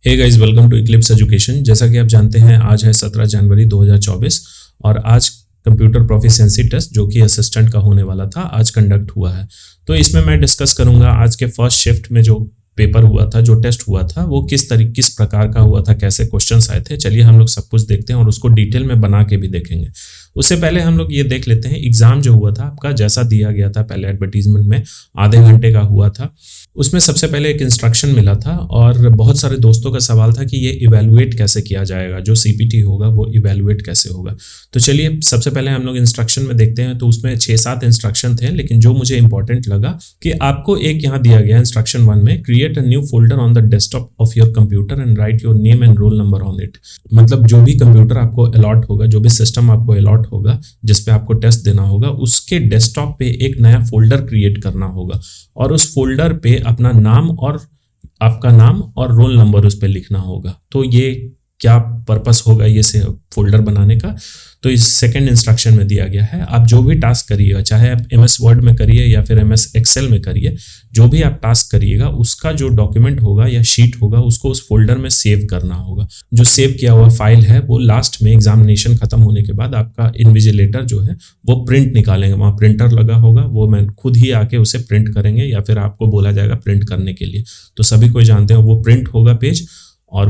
Hey guys, welcome to Eclipse Education. जैसा कि आप जानते हैं आज है 17 जनवरी 2024 और आज कंप्यूटर प्रोफिशिएंसी टेस्ट जो कि असिस्टेंट का होने वाला था आज कंडक्ट हुआ है। तो इसमें मैं डिस्कस करूंगा आज के फर्स्ट शिफ्ट में जो पेपर हुआ था, जो टेस्ट हुआ था, वो किस प्रकार का हुआ था, कैसे क्वेश्चंस आए थे। चलिए हम लोग सब कुछ देखते हैं और उसको डिटेल में बना के भी देखेंगे। उससे पहले हम लोग ये देख लेते हैं एग्जाम जो हुआ था आपका, जैसा दिया गया था पहले एडवर्टीजमेंट में, आधे घंटे का हुआ था। उसमें सबसे पहले एक इंस्ट्रक्शन मिला था और बहुत सारे दोस्तों का सवाल था कि ये इवैल्यूएट कैसे किया जाएगा, जो सीपीटी होगा वो इवैल्यूएट कैसे होगा। तो चलिए सबसे पहले हम लोग इंस्ट्रक्शन में देखते हैं। तो उसमें 6-7 इंस्ट्रक्शन थे, लेकिन जो मुझे इंपॉर्टेंट लगा कि आपको एक यहाँ दिया गया इंस्ट्रक्शन 1 में, create a new folder on the desktop of your computer and right your name and roll number on it. मतलब जो भी कंप्यूटर आपको अलॉट होगा, जो भी सिस्टम आपको अलॉट होगा जिसपे आपको टेस्ट देना होगा, उसके डेस्कटॉप पे एक नया फोल्डर क्रिएट करना होगा और उस फोल्डर पे अपना नाम और आपका नाम और रोल नंबर उस पे लिखना होगा। तो ये क्या पर्पस होगा ये से फोल्डर बनाने का, तो इस सेकंड इंस्ट्रक्शन में दिया गया है। आप जो भी टास्क करिएगा, चाहे आप MS वर्ड में करिए या फिर MS एक्सेल में करिए, जो भी आप टास्क करिएगा उसका जो डॉक्यूमेंट होगा या शीट होगा उसको उस फोल्डर में सेव करना होगा। जो सेव किया हुआ फाइल है वो लास्ट में एग्जामिनेशन खत्म होने के बाद आपका इन्विजिलेटर जो है वो प्रिंट निकालेंगे। वहाँ प्रिंटर लगा होगा, वो मैं खुद ही आके उसे प्रिंट करेंगे या फिर आपको बोला जाएगा प्रिंट करने के लिए। तो सभी कोई जानते हैं वो प्रिंट होगा पेज और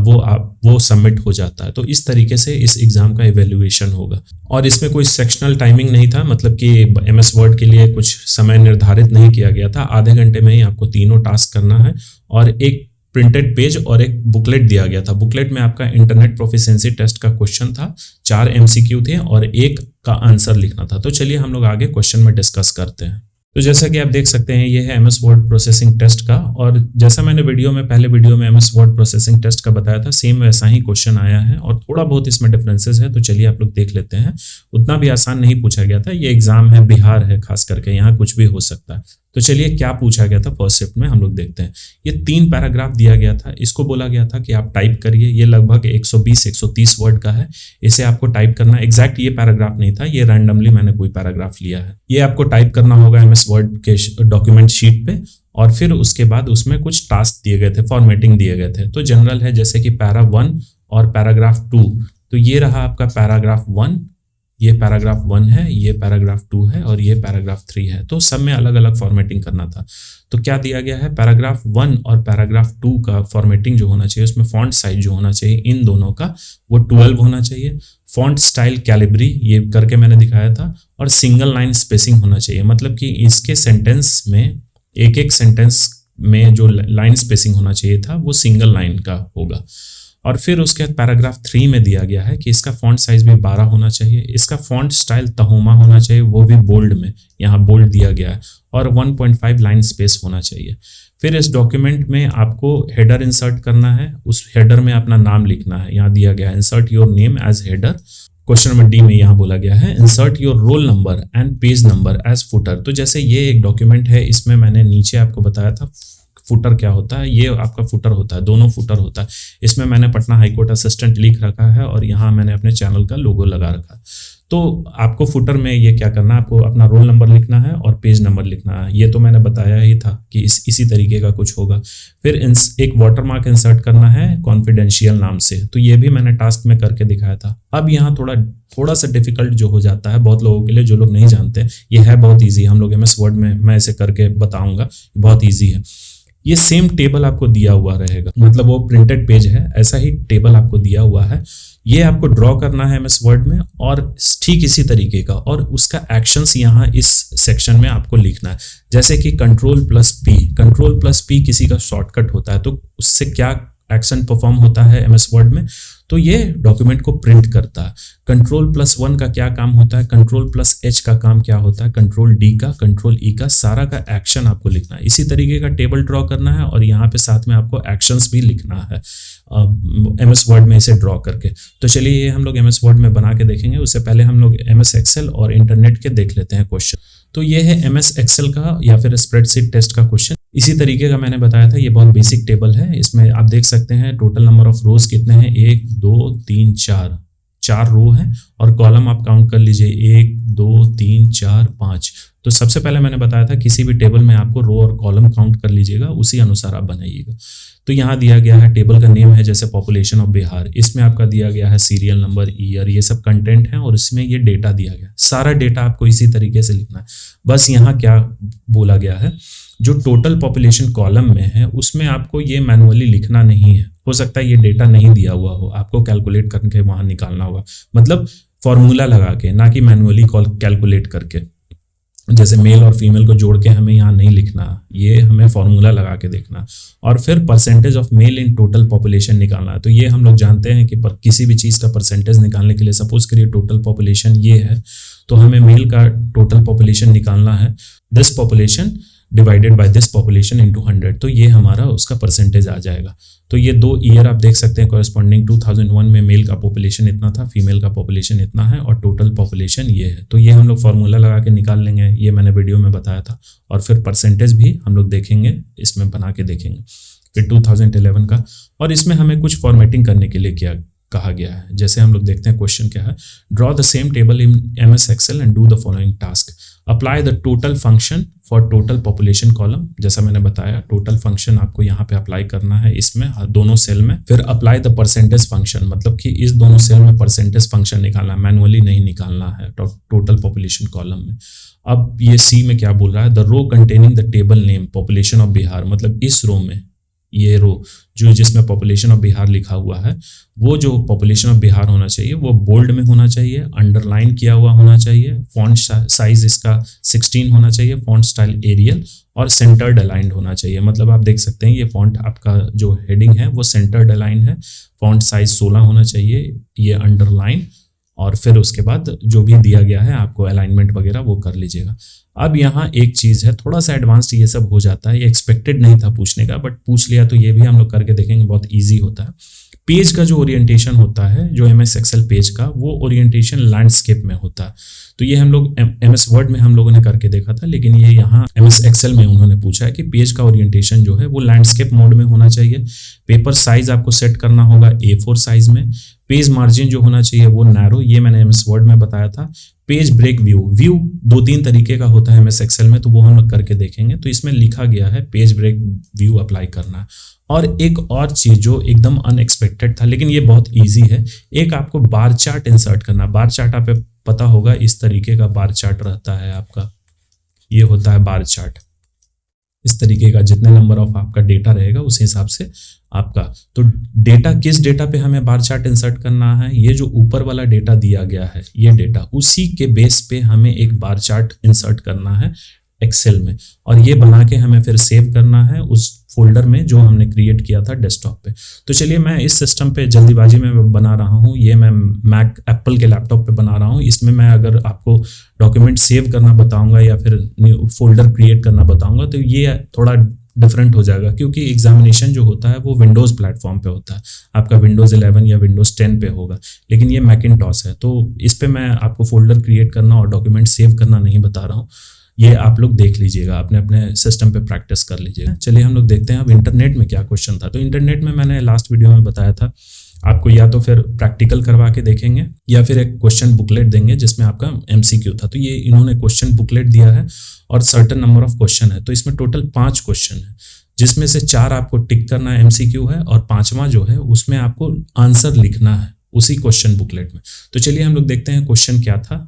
वो सबमिट हो जाता है। तो इस तरीके से इस एग्जाम का इवैल्यूएशन होगा। और इसमें कोई सेक्शनल टाइमिंग नहीं था, मतलब कि MS वर्ड के लिए कुछ समय निर्धारित नहीं किया गया था। आधे घंटे में ही आपको तीनों टास्क करना है और एक प्रिंटेड पेज और एक बुकलेट दिया गया था। बुकलेट में आपका इंटरनेट प्रोफिशिएंसी टेस्ट का क्वेश्चन था, 4 MCQ थे और 1 का आंसर लिखना था। तो चलिए हम लोग आगे क्वेश्चन में डिस्कस करते हैं। तो जैसा कि आप देख सकते हैं ये है MS वर्ड प्रोसेसिंग टेस्ट का, और जैसा मैंने पहले वीडियो में MS वर्ड प्रोसेसिंग टेस्ट का बताया था, सेम वैसा ही क्वेश्चन आया है और थोड़ा बहुत इसमें डिफरेंसेस है। तो चलिए आप लोग देख लेते हैं। उतना भी आसान नहीं पूछा गया था, ये एग्जाम है, बिहार है खास करके, यहाँ कुछ भी हो सकता है। तो चलिए क्या पूछा गया था फर्स्ट शिफ्ट में हम लोग देखते हैं। ये 3 पैराग्राफ दिया गया था, इसको बोला गया था कि आप टाइप करिए। ये लगभग 120-130 वर्ड का है, इसे आपको टाइप करना। एग्जैक्ट ये पैराग्राफ नहीं था, ये रैंडमली मैंने कोई पैराग्राफ लिया है। ये आपको टाइप करना होगा MS वर्ड के डॉक्यूमेंट शीट पे और फिर उसके बाद उसमें कुछ टास्क दिए गए थे, फॉर्मेटिंग दिए गए थे। तो जनरल है, जैसे कि पैरा 1 और पैराग्राफ 2। तो ये रहा आपका पैराग्राफ 1, ये पैराग्राफ 1 है, ये पैराग्राफ 2 है और ये पैराग्राफ 3 है। तो सब में अलग अलग फॉर्मेटिंग करना था। तो क्या दिया गया है, पैराग्राफ 1 और पैराग्राफ 2 का फॉर्मेटिंग जो होना चाहिए, उसमें फॉन्ट साइज जो होना चाहिए इन दोनों का वो 12 होना चाहिए। फॉन्ट स्टाइल कैलिब्री ये करके मैंने दिखाया था, और सिंगल लाइन स्पेसिंग होना चाहिए। मतलब कि इसके सेंटेंस में एक सेंटेंस में जो लाइन स्पेसिंग होना चाहिए था वो सिंगल लाइन का होगा। और फिर उसके बाद पैराग्राफ 3 में दिया गया है कि इसका फॉन्ट साइज भी 12 होना चाहिए। इसका फॉन्ट स्टाइल तहोमा होना चाहिए, वो भी बोल्ड में, यहाँ बोल्ड दिया गया है, और 1.5 लाइन स्पेस होना चाहिए। फिर इस डॉक्यूमेंट में आपको हेडर इंसर्ट करना है, उस हेडर में अपना नाम लिखना है। यहाँ दिया गया है insert your name as header. Question number D में यहाँ बोला गया है insert your roll number and page number as footer. तो जैसे ये एक डॉक्यूमेंट है, इसमें मैंने नीचे आपको बताया था फुटर क्या होता है, ये आपका फुटर होता है, दोनों फुटर होता है। इसमें मैंने पटना हाईकोर्ट असिस्टेंट लिख रखा है और यहाँ मैंने अपने चैनल का लोगो लगा रखा है। तो आपको फुटर में ये क्या करना है, आपको अपना रोल नंबर लिखना है और पेज नंबर लिखना है। ये तो मैंने बताया ही था कि इसी तरीके का कुछ होगा। फिर एक वाटरमार्क इंसर्ट करना है कॉन्फिडेंशियल नाम से, तो ये भी मैंने टास्क में करके दिखाया था। अब यहाँ थोड़ा सा डिफिकल्ट जो हो जाता है बहुत लोगों के लिए, जो लोग नहीं जानते। ये है बहुत ईजी, हम लोग MS वर्ड में मैं इसे करके बताऊंगा, बहुत ईजी है। ये सेम टेबल आपको दिया हुआ रहेगा, मतलब वो प्रिंटेड पेज है, ऐसा ही टेबल आपको दिया हुआ है। ये आपको ड्रॉ करना है MS वर्ड में और ठीक इसी तरीके का, और उसका एक्शंस यहाँ इस सेक्शन में आपको लिखना है। जैसे कि Ctrl+P किसी का शॉर्टकट होता है, तो उससे क्या एक्शन परफॉर्म होता है MS वर्ड में, तो ये डॉक्यूमेंट को प्रिंट करता है। Ctrl+1 का क्या काम होता है, Ctrl+H का काम क्या होता है, Ctrl+D का, Ctrl+E का, सारा का एक्शन आपको लिखना है। इसी तरीके का टेबल ड्रॉ करना है और यहाँ पे साथ में आपको एक्शंस भी लिखना है MS वर्ड में इसे ड्रॉ करके। तो चलिए ये हम लोग MS वर्ड में बना के देखेंगे। उससे पहले हम लोग MS एक्सेल और इंटरनेट के देख लेते हैं क्वेश्चन। तो ये है MS एक्सेल का या फिर स्प्रेडशीट टेस्ट का क्वेश्चन। इसी तरीके का मैंने बताया था, ये बहुत बेसिक टेबल है। इसमें आप देख सकते हैं टोटल नंबर ऑफ रोज कितने हैं, 1 2 3 4 रो है, और कॉलम आप काउंट कर लीजिए 1 2 3 4 5। तो सबसे पहले मैंने बताया था किसी भी टेबल में आपको रो और कॉलम काउंट कर लीजिएगा, उसी अनुसार आप बनाइएगा। तो यहाँ दिया गया है टेबल का नेम है जैसे पॉपुलेशन ऑफ बिहार, इसमें आपका दिया गया है सीरियल नंबर, ईयर, ये सब कंटेंट है और इसमें ये डेटा दिया गया है। सारा डेटा आपको इसी तरीके से लिखना है। बस यहाँ क्या बोला गया है, जो टोटल पॉपुलेशन कॉलम में है उसमें आपको ये मैनुअली लिखना नहीं है। हो सकता है ये डेटा नहीं दिया हुआ हो, आपको कैलकुलेट करके वहां निकालना होगा, मतलब फॉर्मूला लगा के, ना कि मैनुअली कैलकुलेट करके। जैसे मेल और फीमेल को जोड़ के हमें यहाँ नहीं लिखना, ये हमें फॉर्मूला लगा के देखना। और फिर percentage of male in total population निकालना है। तो ये हम लोग जानते हैं कि किसी भी चीज़ का परसेंटेज निकालने के लिए, सपोज करिए टोटल पॉपुलेशन ये है, तो हमें मेल का टोटल पॉपुलेशन निकालना है, this population divided by this population into 100, तो ये हमारा उसका परसेंटेज आ जाएगा। तो ये 2 ईयर आप देख सकते हैं कॉरेस्पॉन्डिंग 2001 में मेल का पॉपुलेशन इतना था, फीमेल का पॉपुलेशन इतना है और टोटल पॉपुलेशन ये है। तो ये हम लोग फार्मूला लगा के निकाल लेंगे, ये मैंने वीडियो में बताया था। और फिर परसेंटेज भी हम लोग देखेंगे, इसमें बना के देखेंगे फिर 2011 का। और इसमें हमें कुछ फॉर्मेटिंग करने के लिए क्या कहा गया है, जैसे हम लोग देखते हैं क्वेश्चन क्या है। Draw the same table in MS Excel and do the following task. Apply the total function for total population column. जैसा मैंने बताया टोटल फंक्शन आपको यहाँ पे अप्लाई करना है, इसमें दोनों सेल में। फिर अप्लाई द परसेंटेज फंक्शन, मतलब कि इस दोनों सेल में परसेंटेज फंक्शन निकालना, मैनुअली नहीं निकालना है टोटल पॉपुलेशन कॉलम में। अब ये सी में क्या बोल रहा है, the row containing the table name population of Bihar, मतलब इस रो में, ये रो जो जिसमें पॉपुलेशन ऑफ बिहार लिखा हुआ है, वो जो पॉपुलेशन ऑफ बिहार होना चाहिए वो बोल्ड में होना चाहिए, अंडरलाइन किया हुआ होना चाहिए, फॉन्ट साइज इसका 16 होना चाहिए, फॉन्ट स्टाइल एरियल और सेंटर्ड अलाइंड होना चाहिए। मतलब आप देख सकते हैं ये फॉन्ट आपका जो हेडिंग है वो सेंटर्ड अलाइंड है, फॉन्ट साइज 16 होना चाहिए, ये अंडरलाइन, और फिर उसके बाद जो भी दिया गया है आपको अलाइनमेंट वगैरह वो कर लीजिएगा। अब यहाँ एक चीज़ है, थोड़ा सा एडवांस्ड ये सब हो जाता है, ये एक्सपेक्टेड नहीं था पूछने का, बट पूछ लिया तो ये भी हम लोग करके देखेंगे, बहुत इजी होता है। पेज का जो ओरिएंटेशन होता है, जो MS Excel पेज का, वो ओरिएंटेशन लैंडस्केप में होता है। तो ये हम लोग MS वर्ड में हम लोगों ने करके देखा था, लेकिन ये यहाँ MS Excel में उन्होंने पूछा है कि पेज का ओरिएंटेशन जो है वो लैंडस्केप मोड में होना चाहिए। पेपर साइज आपको सेट करना होगा A4 साइज में। पेज मार्जिन जो होना चाहिए वो नैरो, ये मैंने MS वर्ड में बताया था। पेज ब्रेक व्यू 2-3 तरीके का होता है MS Excel में, तो वो हम लोग करके देखेंगे। तो इसमें लिखा गया है पेज ब्रेक व्यू अप्लाई करना। और एक और चीज़ जो एकदम अनएक्सपेक्टेड था, लेकिन ये बहुत इजी है, एक आपको बार चार्ट इंसर्ट करना। बार चार्ट आपको पता होगा, इस तरीके का बार चार्ट रहता है आपका, ये होता है बार चार्ट, इस तरीके का। जितने नंबर ऑफ आपका डेटा रहेगा उस हिसाब से आपका, तो डेटा किस डेटा पे हमें बार चार्ट इंसर्ट करना है, ये जो ऊपर वाला डेटा दिया गया है ये डेटा, उसी के बेस पे हमें एक बार चार्ट इंसर्ट करना है एक्सेल में, और ये बना के हमें फिर सेव करना है उस फोल्डर में जो हमने क्रिएट किया था डेस्कटॉप पे। तो चलिए मैं इस सिस्टम पे जल्दीबाजी में बना रहा हूँ, ये मैं मैक एप्पल के लैपटॉप पे बना रहा हूँ। इसमें मैं अगर आपको डॉक्यूमेंट सेव करना बताऊंगा या फिर फोल्डर क्रिएट करना बताऊंगा तो ये थोड़ा डिफरेंट हो जाएगा, क्योंकि एग्जामिनेशन जो होता है वो विंडोज़ प्लेटफॉर्म पे होता है, आपका विंडोज़ 11 या विंडोज़ 10 पे होगा, लेकिन ये मैकिन्टॉश है। तो इस पे मैं आपको फोल्डर क्रिएट करना और डॉक्यूमेंट सेव करना नहीं बता रहा हूँ, ये आप लोग देख लीजिएगा, अपने अपने सिस्टम पे प्रैक्टिस कर लीजिएगा। चलिए हम लोग देखते हैं अब इंटरनेट में क्या क्वेश्चन था। तो इंटरनेट में मैंने लास्ट वीडियो में बताया था, आपको या तो फिर प्रैक्टिकल करवा के देखेंगे या फिर एक क्वेश्चन बुकलेट देंगे जिसमें आपका MCQ था। तो ये इन्होंने क्वेश्चन बुकलेट दिया है और सर्टेन नंबर ऑफ क्वेश्चन है। तो इसमें टोटल 5 क्वेश्चन है, जिसमें से 4 आपको टिक करना है MCQ है, और 5वां जो है उसमें आपको आंसर लिखना है उसी क्वेश्चन बुकलेट में। तो चलिए हम लोग देखते हैं क्वेश्चन क्या था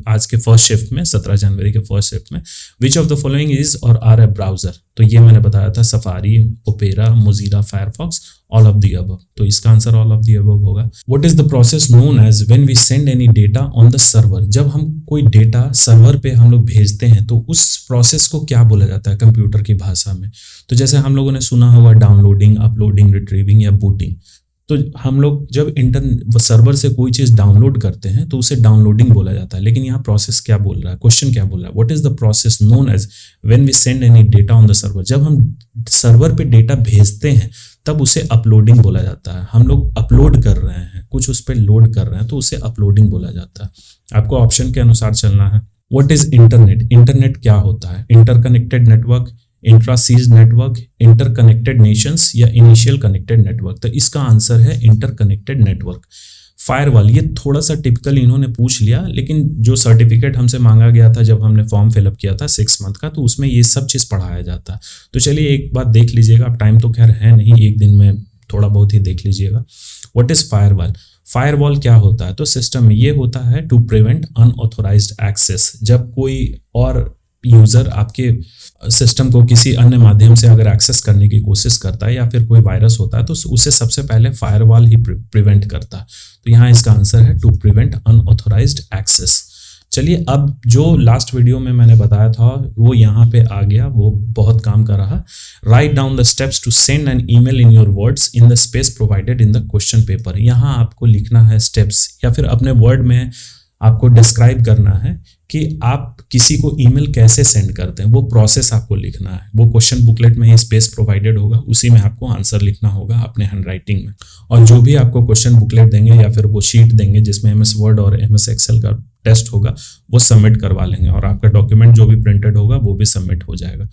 आज के फर्स्ट शिफ्ट में, 17 जनवरी के फर्स्ट शिफ्ट में। Which of the following is और आर ए ब्राउजर। तो ये मैंने बताया था, Safari, Opera, Mozilla, Firefox, all of the above. तो इसका answer all of the above होगा। What is the process known as when we send any data on the server. जब हम कोई डेटा सर्वर पे हम लोग भेजते हैं तो उस प्रोसेस को क्या बोला जाता है कंप्यूटर की भाषा में। तो जैसे हम लोगों ने सुना होगा डाउनलोडिंग, अपलोडिंग, रिट्रीविंग या बूटिंग। तो हम लोग जब सर्वर से कोई चीज़ डाउनलोड करते हैं तो उसे डाउनलोडिंग बोला जाता है, लेकिन यहाँ प्रोसेस क्या बोल रहा है, क्वेश्चन क्या बोल रहा है, what is the process known as when we send any data on the server. जब हम सर्वर पे डेटा भेजते हैं तब उसे अपलोडिंग बोला जाता है। हम लोग अपलोड कर रहे हैं, कुछ उस पर लोड कर रहे हैं, तो उसे अपलोडिंग बोला जाता है। आपको ऑप्शन के अनुसार चलना है। What is internet. इंटरनेट क्या होता है, इंटरकनेक्टेड नेटवर्क, इंट्रासीज नेटवर्क, इंटरकनेक्टेड नेशंस या इनिशियल कनेक्टेड नेटवर्क। तो इसका आंसर है इंटरकनेक्टेड नेटवर्क। फायरवॉल, ये थोड़ा सा टिपिकल इन्होंने पूछ लिया, लेकिन जो सर्टिफिकेट हमसे मांगा गया था जब हमने फॉर्म फिलअप किया था 6 मंथ का, तो उसमें ये सब चीज़ पढ़ाया जाता है। तो चलिए एक बात देख लीजिएगा, अब टाइम तो खैर है नहीं, एक दिन में थोड़ा बहुत ही देख लीजिएगा। What is firewall? फायरवॉल क्या होता है? तो सिस्टम में ये होता है टू प्रिवेंट अनऑथोराइज्ड एक्सेस। जब कोई और यूजर आपके सिस्टम को किसी अन्य माध्यम से अगर एक्सेस करने की कोशिश करता है या फिर कोई वायरस होता है, तो उसे सबसे पहले फायरवॉल ही प्रिवेंट करता है। तो यहाँ इसका आंसर है टू प्रिवेंट अनऑथोराइज्ड एक्सेस। चलिए अब जो लास्ट वीडियो में मैंने बताया था वो यहाँ पे आ गया, वो बहुत काम कर रहा। Write down the steps to send an email in your words in the space provided in the question paper. यहाँ आपको लिखना है स्टेप्स, या फिर अपने वर्ड में आपको डिस्क्राइब करना है कि आप किसी को ईमेल कैसे सेंड करते हैं, वो प्रोसेस आपको लिखना है। वो क्वेश्चन बुकलेट में ही स्पेस प्रोवाइडेड होगा, उसी में आपको आंसर लिखना होगा अपने हैंडराइटिंग में। और जो भी आपको क्वेश्चन बुकलेट देंगे या फिर वो शीट देंगे जिसमें MS वर्ड और MS एक्सेल का टेस्ट होगा, वो सबमिट करवा लेंगे और आपका डॉक्यूमेंट जो भी प्रिंटेड होगा वो भी सबमिट हो जाएगा।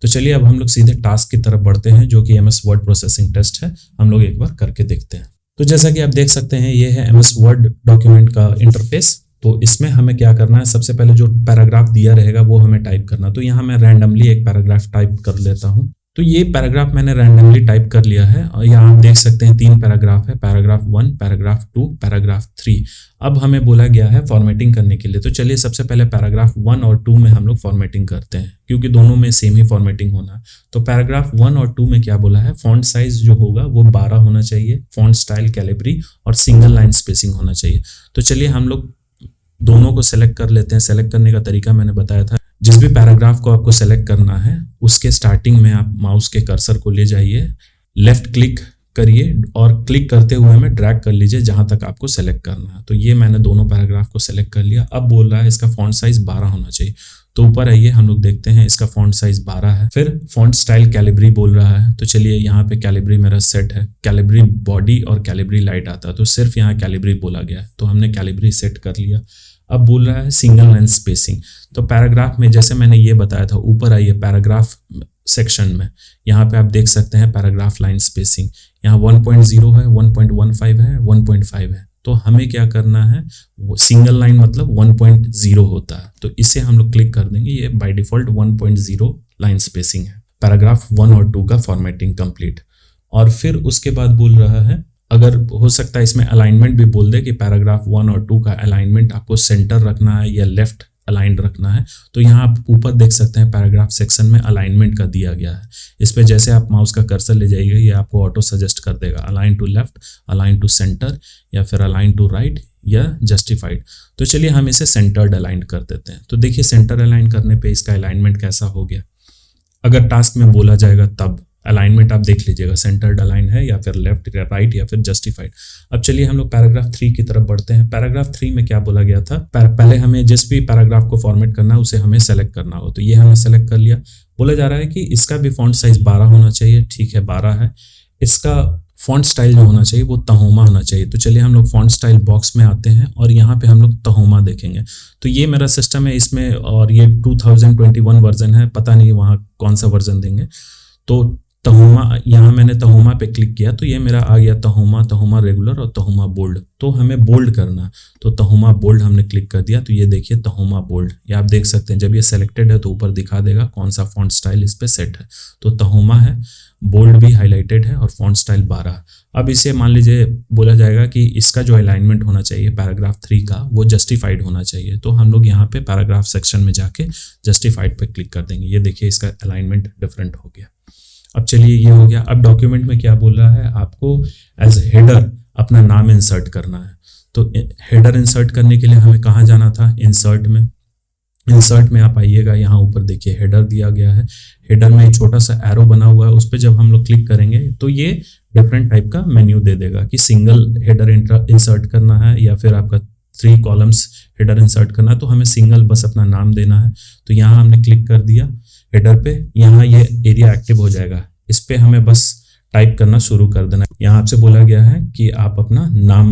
तो चलिए अब हम लोग सीधे टास्क की तरफ बढ़ते हैं, जो कि MS वर्ड प्रोसेसिंग टेस्ट है। हम लोग एक बार करके देखते हैं। तो जैसा कि आप देख सकते हैं, ये है MS वर्ड डॉक्यूमेंट का इंटरफेस। तो इसमें हमें क्या करना है, सबसे पहले जो पैराग्राफ दिया रहेगा वो हमें टाइप करना। तो यहाँ मैं रैंडमली एक पैराग्राफ टाइप कर लेता हूँ। तो ये पैराग्राफ मैंने रैंडमली टाइप कर लिया है और यहाँ आप देख सकते हैं 3 पैराग्राफ है, पैराग्राफ 1, पैराग्राफ 2, पैराग्राफ 3। अब हमें बोला गया है फॉर्मेटिंग करने के लिए। तो चलिए सबसे पहले पैराग्राफ 1 और 2 में हम लोग फॉर्मेटिंग करते हैं, क्योंकि दोनों में सेम ही फॉर्मेटिंग होना है। तो पैराग्राफ 1 और 2 में क्या बोला है, फॉन्ट साइज जो होगा वो 12 होना चाहिए, फॉन्ट स्टाइल कैलिब्री और सिंगल लाइन स्पेसिंग होना चाहिए। तो चलिए हम लोग दोनों को सेलेक्ट कर लेते हैं। सेलेक्ट करने का तरीका मैंने बताया था। जिस भी पैराग्राफ को आपको सेलेक्ट करना है उसके स्टार्टिंग में आप माउस के कर्सर को ले जाइए, लेफ्ट क्लिक करिए और क्लिक करते हुए हमें ड्रैग कर लीजिए जहां तक आपको सेलेक्ट करना है। तो ये मैंने दोनों पैराग्राफ को सेलेक्ट कर लिया। अब बोल रहा है इसका फॉन्ट साइज 12 होना चाहिए। तो ऊपर आइए, हम लोग देखते हैं इसका फॉन्ट साइज 12 है। फिर फॉन्ट स्टाइल कैलिब्री बोल रहा है। तो चलिए यहाँ पे कैलिब्री मेरा सेट है, कैलिब्री बॉडी और कैलिब्री लाइट आता है, तो सिर्फ यहाँ कैलिब्री बोला गया है, तो हमने कैलिब्री सेट कर लिया। अब बोल रहा है सिंगल लाइन स्पेसिंग। तो पैराग्राफ में जैसे मैंने ये बताया था, ऊपर आइए पैराग्राफ सेक्शन में, यहाँ पे आप देख सकते हैं पैराग्राफ लाइन स्पेसिंग यहाँ 1.0 है, 1.15 है, 1.5 है। तो हमें क्या करना है, वो सिंगल लाइन मतलब 1.0 होता है, तो इसे हम लोग क्लिक कर देंगे। ये बाय डिफॉल्ट 1.0 लाइन स्पेसिंग है। पैराग्राफ 1 और 2 का फॉर्मेटिंग कंप्लीट। और फिर उसके बाद बोल रहा है, अगर हो सकता है इसमें अलाइनमेंट भी बोल दे कि पैराग्राफ 1 और 2 का अलाइनमेंट आपको सेंटर रखना है या लेफ्ट अलाइन रखना है। तो यहाँ आप ऊपर देख सकते हैं पैराग्राफ सेक्शन में अलाइनमेंट का दिया गया है। इस पे जैसे आप माउस का कर्सर ले जाइएगा ये आपको ऑटो सजेस्ट कर देगा, align to left, align to centre या फिर अलाइन टू राइट या जस्टिफाइड। तो चलिए हम इसे सेंटर्ड अलाइन कर देते हैं। तो देखिए सेंटर अलाइन करने पे इसका अलाइनमेंट कैसा हो गया। अगर टास्क में बोला जाएगा तब अलाइनमेंट आप देख लीजिएगा, सेंटर्ड अलाइन है या फिर लेफ्ट या राइट या फिर जस्टिफाइड। अब चलिए हम लोग पैराग्राफ 3 की तरफ बढ़ते हैं। पैराग्राफ 3 में क्या बोला गया था, पहले हमें जिस भी पैराग्राफ को फॉर्मेट करना है उसे हमें सेलेक्ट करना हो। तो ये हमने सेलेक्ट कर लिया। बोला जा रहा है कि इसका भी फॉन्ट साइज 12 होना चाहिए। ठीक है, 12 है। इसका फॉन्ट स्टाइल जो होना चाहिए वो तहोमा होना चाहिए। तो चलिए हम लोग फॉन्ट स्टाइल बॉक्स में आते हैं और यहाँ पे हम लोग तहोमा देखेंगे। तो ये मेरा सिस्टम है इसमें, और ये 2021 वर्जन है, पता नहीं वहाँ कौन सा वर्जन देंगे। तो तहोमा, यहाँ मैंने तहोमा पे क्लिक किया तो ये मेरा आ गया तहोमा, तहोमा रेगुलर और तहोमा बोल्ड। तो हमें बोल्ड करना, तो तहोमा बोल्ड हमने क्लिक कर दिया। तो ये देखिए तहोमा बोल्ड, ये आप देख सकते हैं जब ये सेलेक्टेड है तो ऊपर दिखा देगा कौन सा फॉन्ट स्टाइल इस पे सेट है। तो तहोमा है, बोल्ड भी हाईलाइटेड है और फॉन्ट स्टाइल 12। अब इसे मान लीजिए बोला जाएगा कि इसका जो अलाइनमेंट होना चाहिए पैराग्राफ 3 का वो जस्टिफाइड होना चाहिए। तो हम लोग यहाँ पे पैराग्राफ सेक्शन में जाके जस्टिफाइड पे क्लिक कर देंगे। ये देखिए इसका अलाइनमेंट डिफरेंट हो गया। अब चलिए ये हो गया। अब डॉक्यूमेंट में क्या बोल रहा है, आपको एज हेडर अपना नाम इंसर्ट करना है। तो हेडर इंसर्ट करने के लिए हमें कहाँ जाना था, इंसर्ट में। इंसर्ट में आप आइएगा, यहाँ ऊपर देखिए हेडर दिया गया है। हेडर में एक छोटा सा एरो बना हुआ है, उस पर जब हम लोग क्लिक करेंगे तो ये डिफरेंट टाइप का मेन्यू दे देगा कि सिंगल हेडर इंसर्ट करना है या फिर आपका 3 कॉलम्स हेडर इंसर्ट करना है। तो हमें सिंगल बस अपना नाम देना है। तो यहाँ हमने क्लिक कर दिया हेडर पे, यहाँ ये एरिया एक्टिव हो जाएगा। इस पे हमें बस टाइप करना शुरू कर देना। यहाँ आपसे बोला गया है कि आप अपना नाम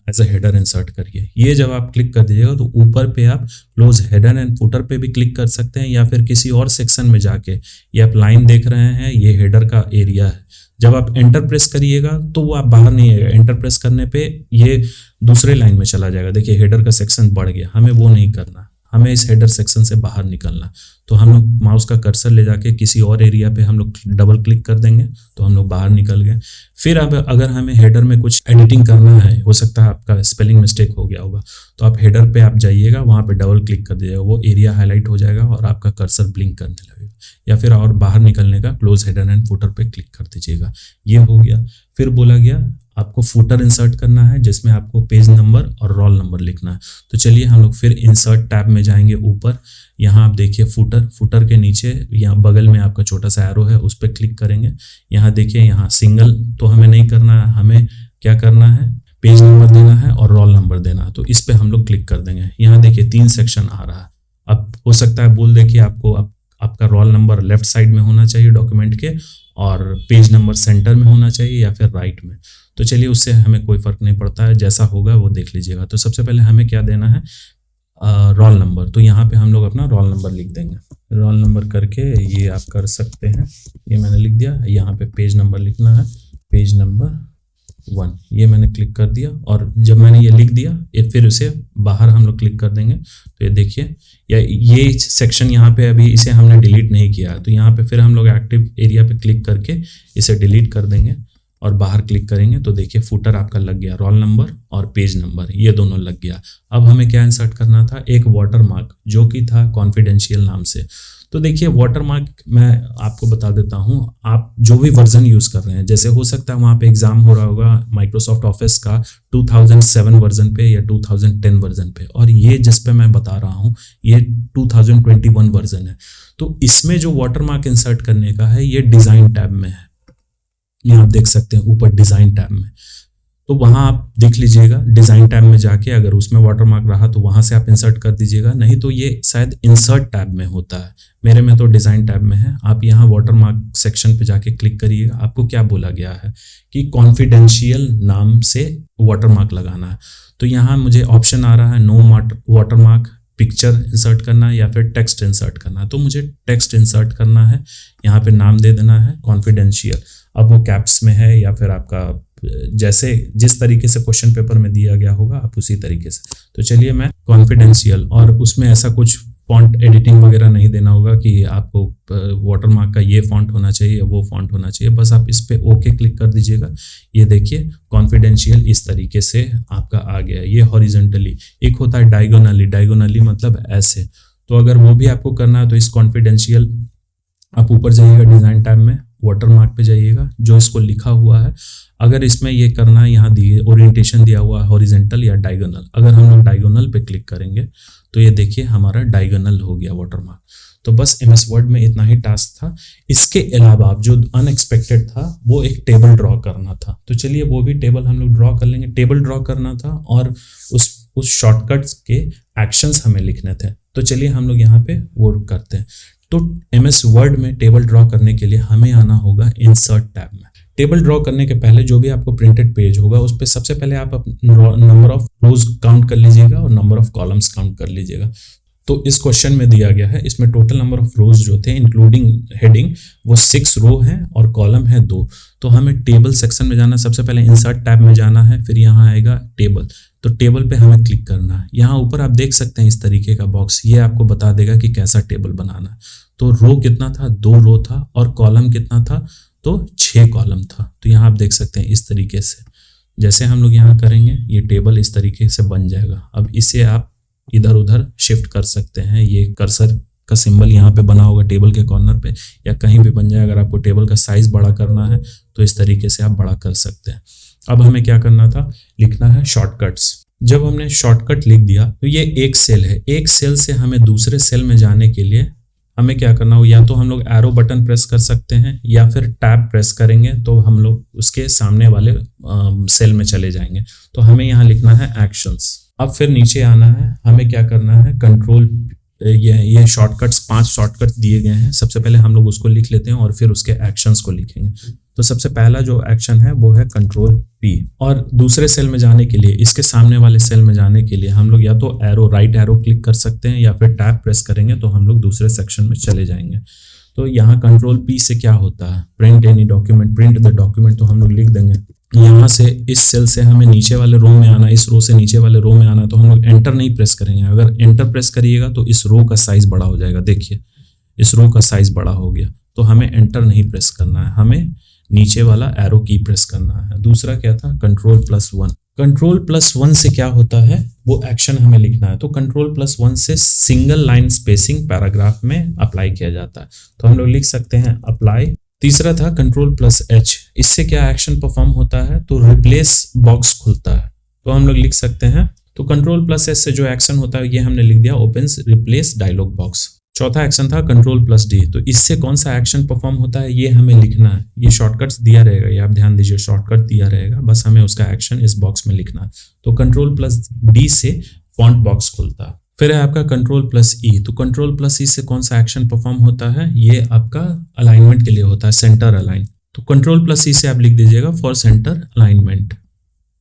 एज अ हेडर इंसर्ट करिए। ये जब आप क्लिक कर दीजिएगा तो ऊपर पे आप क्लोज हेडर एंड फुटर पे भी क्लिक कर सकते हैं या फिर किसी और सेक्शन में जाके, ये आप लाइन देख रहे हैं ये हेडर का एरिया है, जब आप एंटर प्रेस करिएगा तो वो आप बाहर नहीं आएगा, एंटर प्रेस करने पे ये दूसरे लाइन में चला जाएगा। देखिए हेडर का सेक्शन बढ़ गया, हमें वो नहीं करना, हमें इस हेडर सेक्शन से बाहर निकलना। तो हम लोग माउस का कर्सर ले जाके किसी और एरिया पे हम लोग डबल क्लिक कर देंगे तो हम लोग बाहर निकल गए। फिर अब अगर हमें हेडर में कुछ एडिटिंग करना है, हो सकता है आपका स्पेलिंग मिस्टेक हो गया होगा, तो आप हेडर पे आप जाइएगा, वहाँ पे डबल क्लिक कर दीजिएगा, वो एरिया हाईलाइट हो जाएगा और आपका कर्सर ब्लिंक करने लगेगा। या फिर और बाहर निकलने का क्लोज हेडर एंड फुटर पे क्लिक कर दीजिएगा, ये हो गया। फिर बोला गया आपको फुटर इंसर्ट करना है जिसमें आपको पेज नंबर और रोल नंबर लिखना है। तो चलिए हम लोग फिर इंसर्ट टैब में जाएंगे ऊपर, यहाँ आप देखिए फुटर के नीचे यहाँ बगल में आपका छोटा सा एरो है, उस पर क्लिक करेंगे। यहाँ देखिए, यहाँ सिंगल तो हमें नहीं करना है, हमें क्या करना है, पेज नंबर देना है और रोल नंबर देना है। तो इस पे हम लोग क्लिक कर देंगे। यहाँ देखिए 3 सेक्शन आ रहा है। अब हो सकता है बोल दे कि आपको आपका रोल नंबर लेफ्ट साइड में होना चाहिए डॉक्यूमेंट के और पेज नंबर सेंटर में होना चाहिए या फिर राइट में। तो चलिए उससे हमें कोई फर्क नहीं पड़ता है, जैसा होगा वो देख लीजिएगा। तो सबसे पहले हमें क्या देना है, रोल नंबर। तो यहाँ पे हम लोग अपना रोल नंबर लिख देंगे, रोल नंबर करके ये आप कर सकते हैं, ये मैंने लिख दिया। यहाँ पे पेज नंबर लिखना है, पेज नंबर 1, ये मैंने क्लिक कर दिया। और जब मैंने ये लिख दिया, ये फिर उसे बाहर हम लोग क्लिक कर देंगे। तो ये देखिए, या ये सेक्शन यहाँ पे अभी इसे हमने डिलीट नहीं किया, तो यहाँ पे फिर हम लोग एक्टिव एरिया पे क्लिक करके इसे डिलीट कर देंगे और बाहर क्लिक करेंगे। तो देखिए फुटर आपका लग गया, रोल नंबर और पेज नंबर ये दोनों लग गया। अब हमें क्या इंसर्ट करना था, एक वाटरमार्क जो कि था कॉन्फिडेंशियल नाम से। तो देखिए वाटरमार्क मैं आपको बता देता हूँ, आप जो भी वर्जन यूज़ कर रहे हैं, जैसे हो सकता है वहाँ पे एग्जाम हो रहा होगा माइक्रोसॉफ्ट ऑफिस का 2007 वर्जन पे या 2010 वर्जन पे, और ये जिस पे मैं बता रहा हूँ ये 2021 वर्जन है। तो इसमें जो वाटरमार्क इंसर्ट करने का है ये डिज़ाइन टैब में है, यहाँ आप देख सकते हैं ऊपर डिज़ाइन टैब में। तो वहाँ आप देख लीजिएगा डिज़ाइन टैब में जाके, अगर उसमें वाटरमार्क रहा तो वहाँ से आप इंसर्ट कर दीजिएगा, नहीं तो ये शायद इंसर्ट टैब में होता है, मेरे में तो डिज़ाइन टैब में है। आप यहाँ वाटरमार्क सेक्शन पे जाके क्लिक करिएगा। आपको क्या बोला गया है कि कॉन्फिडेंशियल नाम से वाटरमार्क लगाना है। तो यहाँ मुझे ऑप्शन आ रहा है नो वाटरमार्क, पिक्चर इंसर्ट करना है या फिर टेक्स्ट इंसर्ट करना है। तो मुझे टेक्स्ट इंसर्ट करना है, यहाँ पे नाम दे देना है कॉन्फिडेंशियल। अब वो कैप्स में है या फिर आपका जैसे जिस तरीके से क्वेश्चन पेपर में दिया गया होगा आप उसी तरीके से। तो चलिए मैं कॉन्फिडेंशियल, और उसमें ऐसा कुछ फॉन्ट एडिटिंग वगैरह नहीं देना होगा कि आपको वाटरमार्क का ये फॉन्ट होना चाहिए या वो फॉन्ट होना चाहिए, बस आप इस पे ओके क्लिक कर दीजिएगा। ये देखिए कॉन्फिडेंशियल इस तरीके से आपका आ गया। ये हॉरिजॉन्टली, एक होता है डायगोनली मतलब ऐसे। तो अगर वो भी आपको करना है तो इस कॉन्फिडेंशियल आप ऊपर जाइएगा डिज़ाइन टैब में, वाटरमार्क पे जाइएगा, जो इसको लिखा हुआ है अगर इसमें ये करना है, यहाँ दिए ओरिएंटेशन दिया हुआ है हॉरिजॉन्टल या डायगोनल। अगर हम लोग डायगोनल पे क्लिक करेंगे तो ये देखिए हमारा डायगोनल हो गया वाटरमार्क। तो बस MS वर्ड में इतना ही टास्क था। इसके अलावा जो अनएक्सपेक्टेड था वो एक टेबल ड्रॉ करना था। तो चलिए वो भी टेबल हम लोग ड्रॉ कर लेंगे। टेबल ड्रॉ करना था और उस शॉर्टकट्स के एक्शंस हमें लिखने थे। तो चलिए हम लोग यहाँ पे वो करते हैं। तो MS वर्ड में टेबल ड्रॉ करने के लिए हमें आना होगा इंसर्ट टैब में। टेबल ड्रॉ करने के पहले जो भी आपको प्रिंटेड पेज होगा उस पर सबसे पहले आप नंबर ऑफ रोज काउंट कर लीजिएगा और नंबर ऑफ कॉलम्स काउंट कर लीजिएगा। तो इस क्वेश्चन में दिया गया है, इसमें टोटल नंबर ऑफ रोज जो थे इंक्लूडिंग हेडिंग वो 6 रो हैं और कॉलम है 2। तो हमें टेबल सेक्शन में जाना है, सबसे पहले इंसर्ट टैब में जाना है, फिर यहाँ आएगा टेबल। तो टेबल पे हमें क्लिक करना है। यहाँ ऊपर आप देख सकते हैं इस तरीके का बॉक्स, ये आपको बता देगा कि कैसा टेबल बनाना है। तो रो कितना था, 2 रो था, और कॉलम कितना था, तो 6 कॉलम था। तो यहाँ आप देख सकते हैं इस तरीके से जैसे हम लोग यहाँ करेंगे ये टेबल इस तरीके से बन जाएगा। अब इसे आप इधर उधर शिफ्ट कर सकते हैं, ये कर्सर का सिंबल यहाँ पे बना होगा टेबल के कॉर्नर पे या कहीं भी बन जाए। अगर आपको टेबल का साइज बड़ा करना है तो इस तरीके से आप बड़ा कर सकते हैं। अब हमें क्या करना था, लिखना है शॉर्टकट्स। जब हमने शॉर्टकट लिख दिया तो ये एक सेल है, एक सेल से हमें दूसरे सेल में जाने के लिए हमें क्या करना हो, या तो हम लोग एरो बटन प्रेस कर सकते हैं या फिर टैब प्रेस करेंगे तो हम लोग उसके सामने वाले सेल में चले जाएंगे। तो हमें यहाँ लिखना है एक्शंस। अब फिर नीचे आना है, हमें क्या करना है, कंट्रोल, ये शॉर्टकट्स 5 शॉर्टकट दिए गए हैं। सबसे पहले हम लोग उसको लिख लेते हैं और फिर उसके एक्शंस को लिखेंगे। तो सबसे पहला जो एक्शन है वो है कंट्रोल P, और दूसरे सेल में जाने के लिए, इसके सामने वाले सेल में जाने के लिए हम लोग या तो एरो, राइट एरो क्लिक कर सकते हैं या फिर टैब प्रेस करेंगे तो हम लोग दूसरे सेक्शन में चले जाएंगे। तो यहाँ कंट्रोल पी से क्या होता है, print any document, print the document, तो हम लोग लिख देंगे यहाँ से इस सेल से हमें नीचे वाले रो में आना, इस रो से नीचे वाले रो में आना, तो हम लोग एंटर नहीं प्रेस करेंगे। अगर एंटर प्रेस करिएगा तो इस रो का साइज बड़ा हो जाएगा, देखिए इस रो का साइज बड़ा हो गया, तो हमें एंटर नहीं प्रेस करना है, हमें नीचे वाला एरो की प्रेस करना है। दूसरा क्या था, कंट्रोल+1। कंट्रोल+1 से क्या होता है, वो एक्शन हमें लिखना है, तो कंट्रोल+1 से सिंगल लाइन स्पेसिंग पैराग्राफ में अप्लाई किया जाता है, तो हम लोग लिख सकते हैं अप्लाई। तीसरा था कंट्रोल+H, इससे क्या एक्शन परफॉर्म होता है, तो रिप्लेस बॉक्स खुलता है, तो हम लोग लिख सकते हैं, तो कंट्रोल+S से जो एक्शन होता है ये हमने लिख दिया, ओपन्स रिप्लेस डायलॉग बॉक्स। चौथा एक्शन था कंट्रोल+D, तो इससे कौन सा एक्शन परफॉर्म होता है ये हमें लिखना है, ये शॉर्टकट्स दिया रहेगा, ये आप ध्यान दीजिए शॉर्टकट दिया रहेगा, बस हमें उसका एक्शन इस बॉक्स में लिखना है। तो कंट्रोल+D से फॉन्ट बॉक्स खुलता है। फिर है आपका कंट्रोल+E, तो कंट्रोल+E से कौन सा एक्शन परफॉर्म होता है, ये आपका अलाइनमेंट के लिए होता है, सेंटर अलाइन, तो कंट्रोल+E से आप लिख दीजिएगा फॉर सेंटर अलाइनमेंट।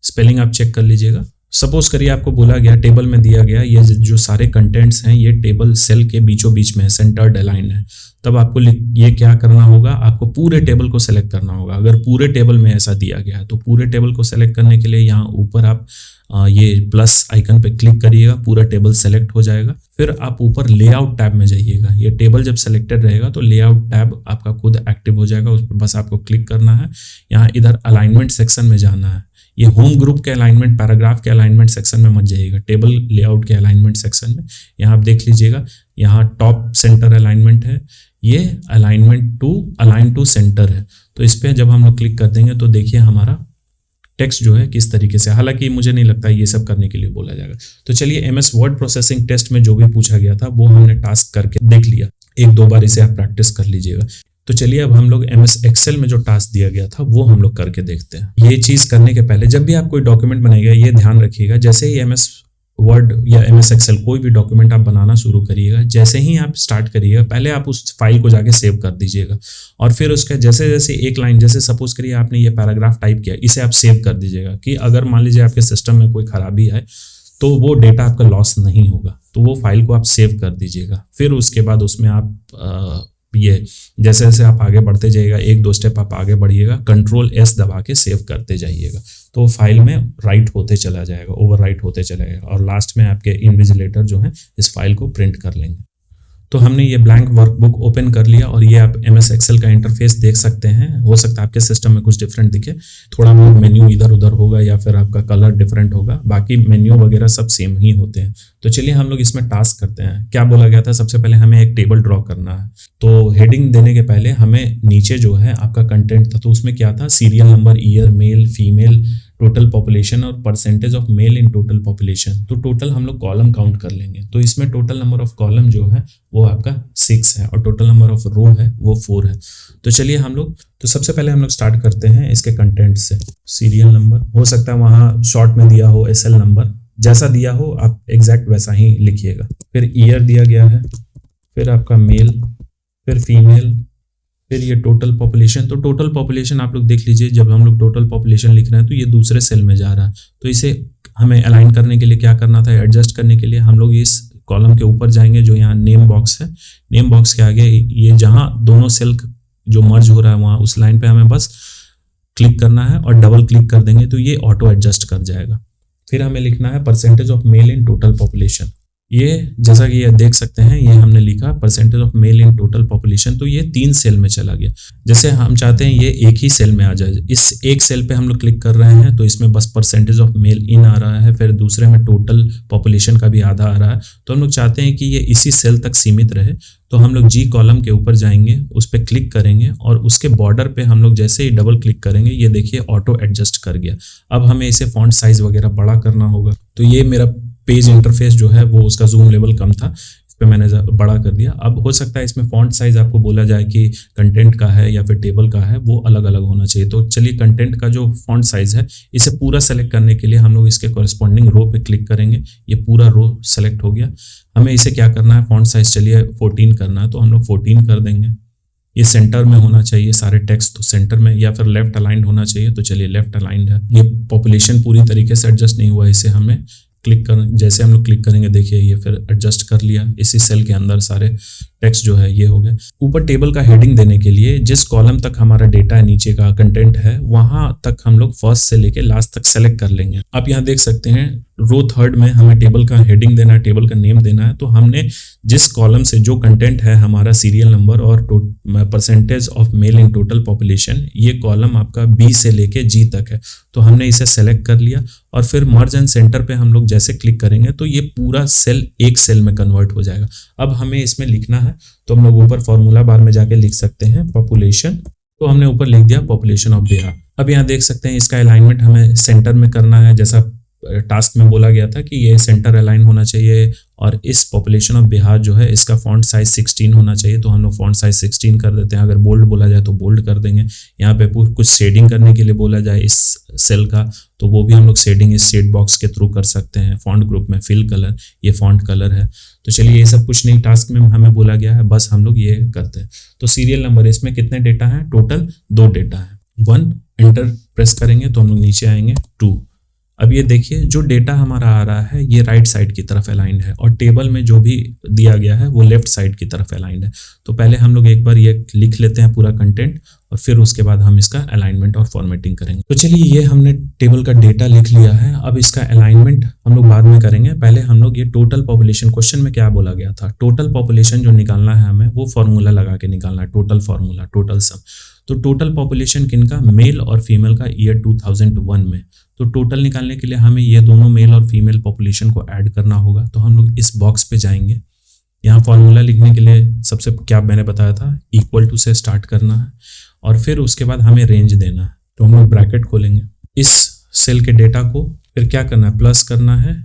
स्पेलिंग आप चेक कर लीजिएगा। सपोज करिए आपको बोला गया, टेबल में दिया गया ये जो सारे कंटेंट्स हैं ये टेबल सेल के बीचों बीच में है, सेंटर्ड अलाइन है, तब आपको ये क्या करना होगा, आपको पूरे टेबल को सेलेक्ट करना होगा। अगर पूरे टेबल में ऐसा दिया गया है तो पूरे टेबल को सेलेक्ट करने के लिए यहाँ ऊपर आप ये प्लस आइकन पे क्लिक करिएगा, पूरा टेबल सेलेक्ट हो जाएगा। फिर आप ऊपर लेआउट टैब में जाइएगा, ये टेबल जब सेलेक्टेड रहेगा तो लेआउट टैब आपका खुद एक्टिव हो जाएगा, उस पर बस आपको क्लिक करना है। यहाँ इधर अलाइनमेंट सेक्शन में जाना है, ये होम ग्रुप के अलाइनमेंट, पैराग्राफ के अलाइनमेंट सेक्शन में मत जाइएगा, टेबल लेआउट के अलाइनमेंट सेक्शन में। यहाँ आप देख लीजिएगा, यहाँ टॉप सेंटर अलाइनमेंट है, ये अलाइन टू सेंटर है, तो इस पे जब हम लोग क्लिक कर देंगे तो देखिए हमारा टेक्स्ट जो है किस तरीके से, हालांकि मुझे नहीं लगता ये सब करने के लिए बोला जाएगा। तो चलिए MS वर्ड प्रोसेसिंग टेस्ट में जो भी पूछा गया था वो हमने टास्क करके देख लिया, एक दो बार इसे आप प्रैक्टिस कर लीजिएगा। तो चलिए अब हम लोग MS एक्सेल में जो टास्क दिया गया था वो हम लोग करके देखते हैं। ये चीज करने के पहले जब भी आप कोई डॉक्यूमेंट बनाइएगा ये ध्यान रखिएगा, जैसे ही MS वर्ड या MS एक्सेल कोई भी डॉक्यूमेंट आप बनाना शुरू करिएगा, जैसे ही आप स्टार्ट करिएगा पहले आप उस फाइल को जाके सेव कर दीजिएगा, और फिर उसके जैसे जैसे एक लाइन, जैसे सपोज करिए आपने ये पैराग्राफ टाइप किया, इसे आप सेव कर दीजिएगा कि अगर मान लीजिए आपके सिस्टम में कोई खराबी है तो वो डेटा आपका लॉस नहीं होगा, तो वो फाइल को आप सेव कर दीजिएगा। फिर उसके बाद उसमें आप ये जैसे जैसे आप आगे बढ़ते जाइएगा, एक दो स्टेप आप आगे बढ़िएगा, कंट्रोल+S दबा के सेव करते जाइएगा, तो फाइल में राइट होते चला जाएगा, ओवर राइट होते चला जाएगा, और लास्ट में आपके इन्विजिलेटर जो है इस फाइल को प्रिंट कर लेंगे। तो हमने ये ब्लैंक वर्कबुक ओपन कर लिया और ये आप MS एक्सेल का इंटरफेस देख सकते हैं। हो सकता है आपके सिस्टम में कुछ डिफरेंट दिखे, थोड़ा बहुत मेन्यू इधर उधर होगा या फिर आपका कलर डिफरेंट होगा, बाकी मेन्यू वगैरह सब सेम ही होते हैं। तो चलिए हम लोग इसमें टास्क करते हैं। क्या बोला गया था, सबसे पहले हमें एक टेबल ड्रॉ करना है, तो हेडिंग देने के पहले हमें नीचे जो है आपका कंटेंट था, तो उसमें क्या था, serial number, year, male, female, total population और percentage of male in total population. तो टोटल हम लोग कॉलम काउंट कर लेंगे, तो इसमें टोटल नंबर ऑफ कॉलम जो है वो आपका 6 है और टोटल नंबर ऑफ रो है वो 4 है। तो चलिए हम लोग, तो सबसे पहले हम लोग स्टार्ट करते हैं इसके कंटेंट से। सीरियल नंबर हो सकता है वहाँ शॉर्ट में दिया हो, SL नंबर जैसा दिया हो आप एग्जैक्ट वैसा ही लिखिएगा। फिर ईयर दिया गया है, फिर आपका मेल, फिर फीमेल, फिर ये टोटल पॉपुलेशन। तो टोटल पॉपुलेशन आप लोग देख लीजिए, जब हम लोग टोटल पॉपुलेशन लिख रहे हैं तो ये दूसरे सेल में जा रहा है, तो इसे हमें अलाइन करने के लिए क्या करना था, एडजस्ट करने के लिए हम लोग इस कॉलम के ऊपर जाएंगे जो यहाँ नेम बॉक्स है, नेम बॉक्स के आगे ये जहाँ दोनों सेल जो मर्ज हो रहा है वहाँ उस लाइन पे हमें बस क्लिक करना है और डबल क्लिक कर देंगे तो ये ऑटो एडजस्ट कर जाएगा। फिर हमें लिखना है percentage of male in total population. ये जैसा कि ये देख सकते हैं, ये हमने लिखा percentage of male in total population, तो ये 3 सेल में चला गया। जैसे हम चाहते हैं ये एक ही सेल में आ जाए, इस एक सेल पे हम लोग क्लिक कर रहे हैं तो इसमें बस परसेंटेज ऑफ मेल इन आ रहा है, फिर दूसरे में टोटल पॉपुलेशन का भी आधा आ रहा है। तो हम लोग चाहते हैं कि ये इसी सेल तक सीमित रहे, तो हम लोग G कॉलम के ऊपर जाएंगे, उस पर क्लिक करेंगे और उसके बॉर्डर पे हम लोग जैसे ही डबल क्लिक करेंगे ये देखिए ऑटो एडजस्ट कर गया। अब हमें इसे फॉन्ट साइज वगैरह बड़ा करना होगा, तो ये मेरा पेज इंटरफेस जो है वो उसका जूम लेवल कम था, इस पे मैंने बड़ा कर दिया। अब हो सकता है इसमें फॉन्ट साइज आपको बोला जाए कि कंटेंट का है या फिर टेबल का है, वो अलग अलग होना चाहिए। तो चलिए कंटेंट का जो फॉन्ट साइज है इसे पूरा सेलेक्ट करने के लिए हम लोग इसके कॉरेस्पॉन्डिंग रो पे क्लिक करेंगे, ये पूरा रो सेलेक्ट हो गया। हमें इसे क्या करना है, फॉन्ट साइज चलिए 14 करना है, तो हम लोग 14 कर देंगे। ये सेंटर में होना चाहिए सारे टेक्स्ट, तो सेंटर में, या फिर लेफ्ट अलाइंड होना चाहिए, तो चलिए लेफ्ट अलाइंड है। ये पॉपुलेशन पूरी तरीके से एडजस्ट नहीं हुआ, इसे हमें क्लिक कर, जैसे हम लोग क्लिक करेंगे देखिए ये फिर एडजस्ट कर लिया, इसी सेल के अंदर सारे टेक्स्ट जो है ये हो गया। ऊपर टेबल का हेडिंग देने के लिए जिस कॉलम तक हमारा डेटा है, नीचे का कंटेंट है, वहां तक हम लोग फर्स्ट से लेके लास्ट तक सेलेक्ट कर लेंगे। आप यहाँ देख सकते हैं रो थर्ड में हमें टेबल का हेडिंग देना है, टेबल का नेम देना है। तो हमने जिस कॉलम से जो कंटेंट है हमारा सीरियल नंबर और percentage of male in total population, ये कॉलम आपका बी से लेके जी तक है। तो हमने इसे सेलेक्ट कर लिया और फिर मर्ज एंड सेंटर पे हम लोग जैसे क्लिक करेंगे तो ये पूरा सेल एक सेल में कन्वर्ट हो जाएगा। अब हमें इसमें लिखना है तो हम लोग ऊपर फॉर्मूला बार में जाके लिख सकते हैं पॉपुलेशन। तो हमने ऊपर लिख दिया पॉपुलेशन ऑफ बिहार। अब यहाँ देख सकते हैं इसका अलाइनमेंट हमें सेंटर में करना है, जैसा टास्क में बोला गया था कि ये सेंटर अलाइन होना चाहिए। और इस पॉपुलेशन ऑफ बिहार जो है इसका फॉन्ट साइज 16 होना चाहिए, तो हम लोग फॉन्ट साइज 16 कर देते हैं। अगर बोल्ड बोला जाए तो बोल्ड कर देंगे। यहाँ पे कुछ शेडिंग करने के लिए बोला जाए इस सेल का, तो वो भी हम लोग शेडिंग इस शेड बॉक्स के थ्रू कर सकते हैं। फॉन्ट ग्रुप में फिल कलर, ये फॉन्ट कलर है। तो चलिए ये सब कुछ नहीं टास्क में हमें बोला गया है, बस हम लोग ये करते हैं। तो सीरियल नंबर, इसमें कितने डेटा हैं? टोटल 2 डेटा है। 1 एंटर प्रेस करेंगे तो हम लोग नीचे आएंगे 2। अब ये देखिए जो डेटा हमारा आ रहा है ये राइट साइड की तरफ अलाइंड है और टेबल में जो भी दिया गया है वो लेफ्ट साइड की तरफ अलाइंड है। तो पहले हम लोग एक बार ये लिख लेते हैं पूरा कंटेंट और फिर उसके बाद हम इसका अलाइनमेंट और फॉर्मेटिंग करेंगे। तो चलिए ये हमने टेबल का डेटा लिख लिया है। अब इसका अलाइनमेंट हम लोग बाद में करेंगे। पहले हम लोग ये टोटल पॉपुलेशन, क्वेश्चन में क्या बोला गया था, टोटल पॉपुलेशन जो निकालना है हमें वो फॉर्मूला लगा के निकालना है। Total formula, total sum. तो टोटल पॉपुलेशन किनका? मेल और फीमेल का ईयर 2001 में। तो टोटल निकालने के लिए हमें ये दोनों मेल और फीमेल पॉपुलेशन को ऐड करना होगा। तो हम लोग इस बॉक्स पे जाएंगे। यहाँ फॉर्मूला लिखने के लिए सबसे क्या मैंने बताया था, इक्वल टू से स्टार्ट करना है और फिर उसके बाद हमें रेंज देना है। तो हम लोग ब्रैकेट खोलेंगे, इस सेल के डेटा को फिर क्या करना है, प्लस करना है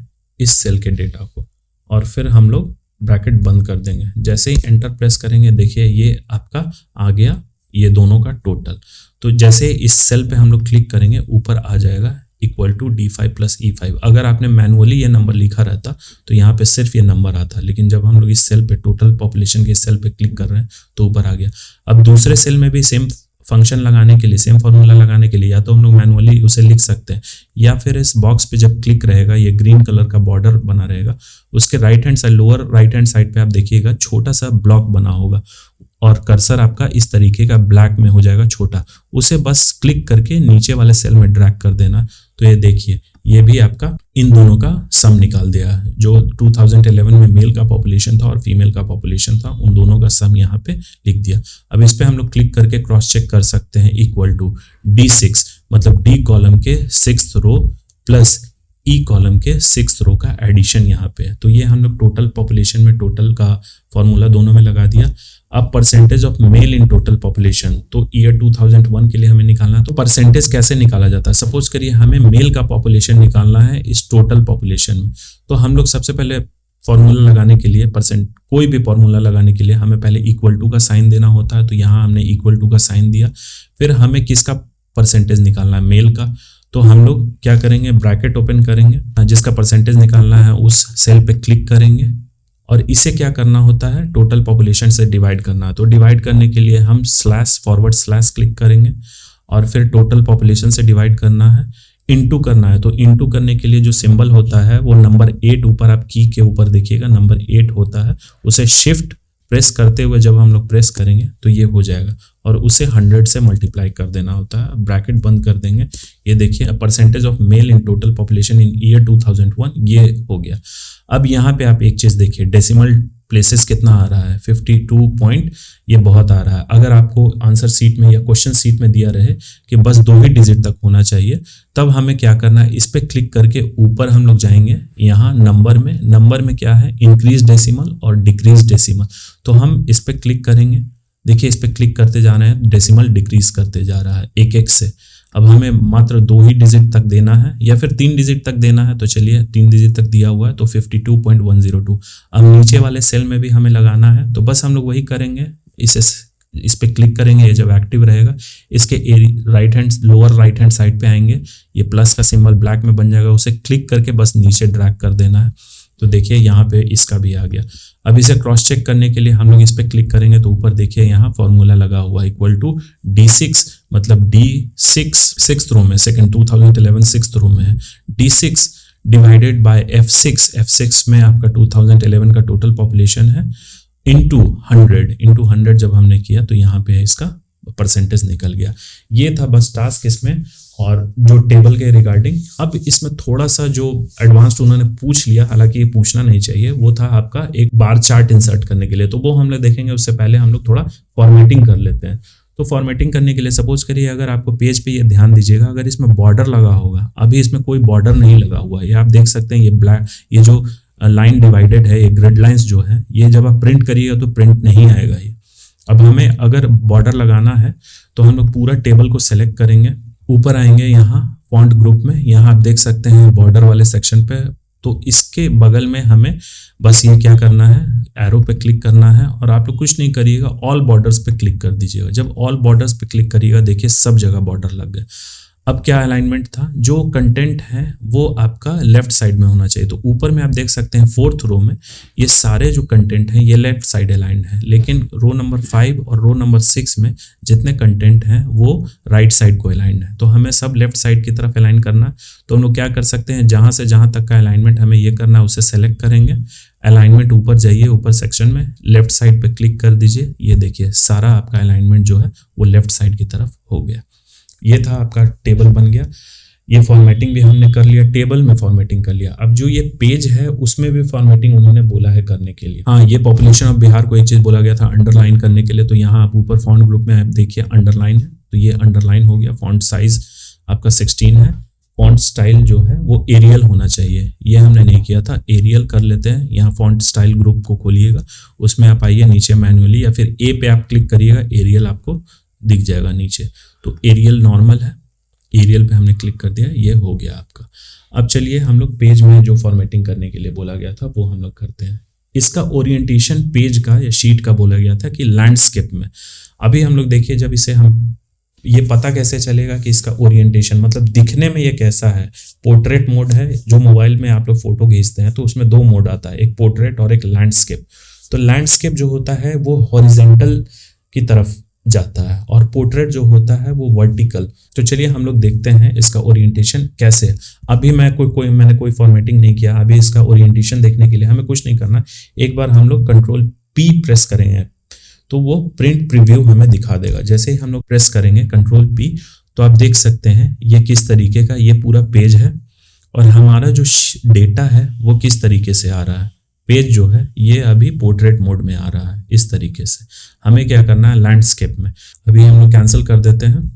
इस सेल के डेटा को और फिर हम लोग ब्रैकेट बंद कर देंगे। जैसे ही एंटर प्रेस करेंगे देखिए ये आपका आ गया, ये दोनों का टोटल। तो जैसे इस सेल पे हम लोग क्लिक करेंगे ऊपर आ जाएगा equal to D5 plus E5। अगर आपने मैनुअली ये नंबर लिखा रहता तो यहाँ पे सिर्फ ये नंबर आता, लेकिन जब हम लोग इस सेल पे टोटल पॉपुलेशन के सेल पे क्लिक कर रहे हैं तो ऊपर आ गया। अब दूसरे सेल में भी सेम फंक्शन लगाने के लिए, सेम फॉर्मूला लगाने के लिए या तो हम लोग मैनुअली उसे लिख सकते हैं या फिर इस बॉक्स पे जब क्लिक रहेगा ये ग्रीन कलर का बॉर्डर बना रहेगा, उसके right hand side, lower right hand side पे आप देखिएगा छोटा सा ब्लॉक बना होगा और कर्सर आपका इस तरीके का ब्लैक में हो जाएगा छोटा, उसे बस क्लिक करके नीचे वाले सेल में ड्रैग कर देना। तो ये देखिए ये भी आपका इन दोनों का सम निकाल दिया है। जो 2011 में मेल का पॉपुलेशन था और फीमेल का पॉपुलेशन था, उन दोनों का सम यहाँ पे लिख दिया। अब इस पे हम लोग क्लिक करके क्रॉस चेक कर सकते हैं, इक्वल टू D6 मतलब D कॉलम के 6th रो प्लस E कॉलम के 6th रो का एडिशन यहाँ पे है। तो ये हम लोग टोटल पॉपुलेशन में टोटल का फॉर्मूला दोनों में लगा दिया। अब percentage of male in total population, तो ईयर 2001 के लिए हमें निकालना है। तो परसेंटेज कैसे निकाला जाता है, सपोज करिए हमें मेल का पॉपुलेशन निकालना है इस टोटल पॉपुलेशन में। तो हम लोग सबसे पहले फॉर्मूला लगाने के लिए, कोई भी फॉर्मूला लगाने के लिए हमें पहले इक्वल टू का साइन देना होता है। तो यहाँ हमने इक्वल टू का साइन दिया। फिर हमें किसका परसेंटेज निकालना है, मेल का। तो हम लोग क्या करेंगे, ब्रैकेट ओपन करेंगे, जिसका परसेंटेज निकालना है उस सेल पे क्लिक करेंगे और इसे क्या करना होता है, टोटल पॉपुलेशन से डिवाइड करना है। तो डिवाइड करने के लिए हम फॉरवर्ड स्लैश क्लिक करेंगे और फिर टोटल पॉपुलेशन से डिवाइड करना है, इनटू करना है। तो इनटू करने के लिए जो सिंबल होता है वो नंबर 8 ऊपर आप की के ऊपर देखिएगा नंबर 8 होता है, उसे शिफ्ट प्रेस करते हुए जब हम लोग प्रेस करेंगे तो ये हो जाएगा और उसे 100 से मल्टीप्लाई कर देना होता है। ब्रैकेट बंद कर देंगे। ये देखिए percentage of male in total population in year 2001 ये हो गया। अब यहाँ पे आप एक चीज़ देखिए, डेसिमल प्लेसेस कितना आ रहा है, 52 पॉइंट, ये बहुत आ रहा है। अगर आपको आंसर सीट में या क्वेश्चन सीट में दिया रहे कि बस 2 ही डिजिट तक होना चाहिए, तब हमें क्या करना है, इस पे क्लिक करके ऊपर हम लोग जाएंगे। यहाँ नंबर में क्या है, इंक्रीज डेसिमल और डिक्रीज डेसिमल। तो हम इस पे क्लिक करेंगे, देखिए इस पे क्लिक करते जाना है, डेसिमल डिक्रीज करते जा रहा है एक से। अब हमें मात्र 2 ही डिजिट तक देना है या फिर 3 डिजिट तक देना है। तो चलिए 3 डिजिट तक दिया हुआ है तो 52.102। अब नीचे वाले सेल में भी हमें लगाना है, तो बस हम लोग वही करेंगे, इस पे क्लिक करेंगे। ये जब एक्टिव रहेगा इसके लोअर राइट हैंड साइड पे आएंगे, ये प्लस का सिंबल ब्लैक में बन जाएगा, उसे क्लिक करके बस नीचे ड्रैग कर देना है। तो देखिए यहाँ पे इसका भी आ गया। अब इसे क्रॉस चेक करने के लिए हम लोग इस पे क्लिक करेंगे तो ऊपर देखिए यहाँ फॉर्मूला लगा हुआ इक्वल टू D6 मतलब D6 6th रो में, सेकंड 2011 6th रो में है, D6 डिवाइडेड बाय F6 में आपका 2011 का टोटल पॉपुलेशन है, इंटू 100 जब हमने किया तो यहाँ पे इसका परसेंटेज निकल गया। ये था बस टास्क इसमें, और जो टेबल के रिगार्डिंग। अब इसमें थोड़ा सा जो एडवांस्ड उन्होंने पूछ लिया, हालांकि ये पूछना नहीं चाहिए, वो था आपका एक बार चार्ट इंसर्ट करने के लिए, तो वो हम लोग देखेंगे। उससे पहले हम लोग थोड़ा फॉर्मेटिंग कर लेते हैं। तो फॉर्मेटिंग करने के लिए सपोज करिए अगर आपको पेज पे ये ध्यान दीजिएगा, अगर इसमें बॉर्डर लगा होगा, अभी इसमें कोई बॉर्डर नहीं लगा हुआ है, ये आप देख सकते हैं। ये ब्लैक, ये जो लाइन डिवाइडेड है, ये ग्रिड लाइंस जो है, ये जब आप प्रिंट करिएगा तो प्रिंट नहीं आएगा ये। अब हमें अगर बॉर्डर लगाना है तो हम लोग पूरा टेबल को सेलेक्ट करेंगे, ऊपर आएंगे यहाँ फॉन्ट ग्रुप में, यहाँ आप देख सकते हैं बॉर्डर वाले सेक्शन पे। तो इसके बगल में हमें बस ये क्या करना है, एरो पे क्लिक करना है, और आप लोग कुछ नहीं करिएगा, ऑल बॉर्डर्स पे क्लिक कर दीजिएगा। जब ऑल बॉर्डर्स पे क्लिक करिएगा, देखिए सब जगह बॉर्डर लग गए। अब क्या अलाइनमेंट था, जो कंटेंट है वो आपका लेफ्ट साइड में होना चाहिए। तो ऊपर में आप देख सकते हैं 4th रो में ये सारे जो कंटेंट हैं ये लेफ्ट साइड अलाइंड है, लेकिन रो नंबर 5 और रो नंबर 6 में जितने कंटेंट हैं वो राइट साइड को अलाइंड है। तो हमें सब लेफ्ट साइड की तरफ अलाइन करना है। तो हम लोग क्या कर सकते हैं, जहाँ से जहाँ तक का अलाइनमेंट हमें ये करना है उसे सेलेक्ट करेंगे, अलाइनमेंट ऊपर जाइए, ऊपर सेक्शन में लेफ्ट साइड पे क्लिक कर दीजिए। ये देखिए सारा आपका अलाइनमेंट जो है वो लेफ्ट साइड की तरफ हो गया। ये था आपका टेबल बन गया। ये फॉर्मेटिंग भी हमने कर लिया, टेबल में फॉर्मेटिंग कर लिया। अब जो ये पेज है उसमें भी फॉर्मेटिंग उन्होंने बोला है करने के लिए। हाँ, ये पॉपुलेशन ऑफ बिहार को एक चीज बोला गया था अंडरलाइन करने के लिए। तो यहाँ आप ऊपर फॉन्ट ग्रुप में आप देखिए अंडरलाइन है, तो ये अंडरलाइन हो गया। फॉन्ट साइज आपका 16 है। फॉन्ट स्टाइल जो है वो एरियल होना चाहिए, ये हमने नहीं किया था, एरियल कर लेते हैं। यहाँ फॉन्ट स्टाइल ग्रुप को खोलिएगा, उसमें आप आइए नीचे मैन्युअली, या फिर ए पे आप क्लिक करिएगा, एरियल आपको दिख जाएगा नीचे। तो एरियल नॉर्मल है, एरियल पे हमने क्लिक कर दिया, ये हो गया आपका। अब चलिए हम लोग पेज में जो फॉर्मेटिंग करने के लिए बोला गया था वो हम लोग करते हैं। इसका ओरिएंटेशन पेज का या शीट का बोला गया था कि लैंडस्केप में। अभी हम लोग देखिए, जब इसे हम ये पता कैसे चलेगा कि इसका ओरिएंटेशन मतलब दिखने में ये कैसा है। पोर्ट्रेट मोड है, जो मोबाइल में आप लोग फोटो खींचते हैं तो उसमें 2 मोड आता है, एक पोर्ट्रेट और एक लैंडस्केप। तो लैंडस्केप जो होता है वो हॉरिजॉन्टल की तरफ जाता है और पोर्ट्रेट जो होता है वो वर्टिकल। तो चलिए हम लोग देखते हैं इसका ओरिएंटेशन कैसे है। अभी मैंने कोई फॉर्मेटिंग नहीं किया। अभी इसका ओरिएंटेशन देखने के लिए हमें कुछ नहीं करना, एक बार हम लोग Ctrl P प्रेस करेंगे तो वो प्रिंट प्रीव्यू हमें दिखा देगा। जैसे ही हम लोग प्रेस करेंगे Ctrl P, तो आप देख सकते हैं ये किस तरीके का ये पूरा पेज है और हमारा जो डेटा है वो किस तरीके से आ रहा है। पेज जो है ये अभी पोर्ट्रेट मोड में आ रहा है इस तरीके से। हमें क्या करना है, लैंडस्केप में अभी हम लोग कैंसिल कर देते हैं।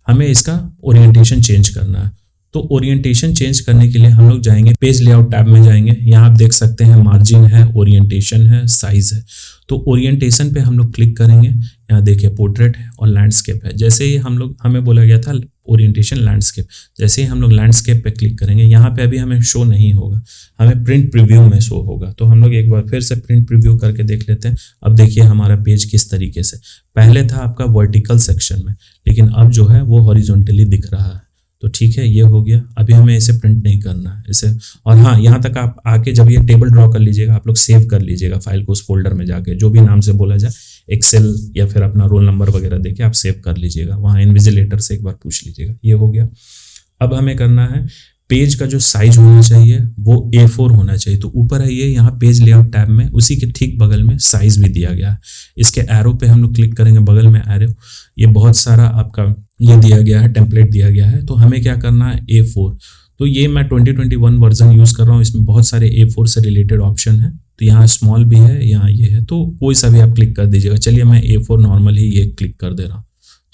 हमें इसका ओरिएंटेशन चेंज करना है। तो ओरिएंटेशन चेंज करने के लिए हम लोग जाएंगे पेज लेआउट टैब में जाएंगे। यहाँ आप देख सकते हैं मार्जिन है, ओरिएंटेशन है, साइज है। तो ओरिएंटेशन पे हम लोग क्लिक करेंगे। यहाँ देखिए पोर्ट्रेट है और लैंडस्केप है। जैसे ही हमें बोला गया था ओरिएंटेशन लैंडस्केप, जैसे ही हम लोग लैंडस्केप पे क्लिक करेंगे, यहाँ पे अभी हमें शो नहीं होगा, हमें प्रिंट प्रीव्यू में शो होगा। तो हम लोग एक बार फिर से प्रिंट प्रीव्यू करके देख लेते हैं। अब देखिए हमारा पेज किस तरीके से, पहले था आपका वर्टिकल सेक्शन में, लेकिन अब जो है वो हॉरिजॉन्टली दिख रहा है। तो ठीक है, ये हो गया। अभी हमें इसे प्रिंट नहीं करना है इसे। और हाँ, यहाँ तक आप आके जब ये टेबल ड्रॉ कर लीजिएगा, आप लोग सेव कर लीजिएगा फाइल को उस फोल्डर में जाके, जो भी नाम से बोला जाए, एक्सेल या फिर अपना रोल नंबर वगैरह देके आप सेव कर लीजिएगा। वहाँ इन्विजिलेटर से एक बार पूछ लीजिएगा। ये हो गया। अब हमें करना है पेज का जो साइज होना चाहिए वो A4 होना चाहिए। तो ऊपर आइए, यहाँ पेज लेआउट टैब में उसी के ठीक बगल में साइज भी दिया गया है। इसके एरो पे हम लोग क्लिक करेंगे, बगल में एरो, ये बहुत सारा आपका ये दिया गया है, टेम्पलेट दिया गया है। तो हमें क्या करना है, A4। तो ये मैं 2021 वर्जन यूज़ कर रहा हूँ, इसमें बहुत सारे A4 से रिलेटेड ऑप्शन है। तो यहाँ स्मॉल भी है, यहाँ ये है, तो कोई सा भी आप क्लिक कर दीजिएगा। चलिए मैं A4 नॉर्मल ही ये क्लिक कर दे रहा हूँ।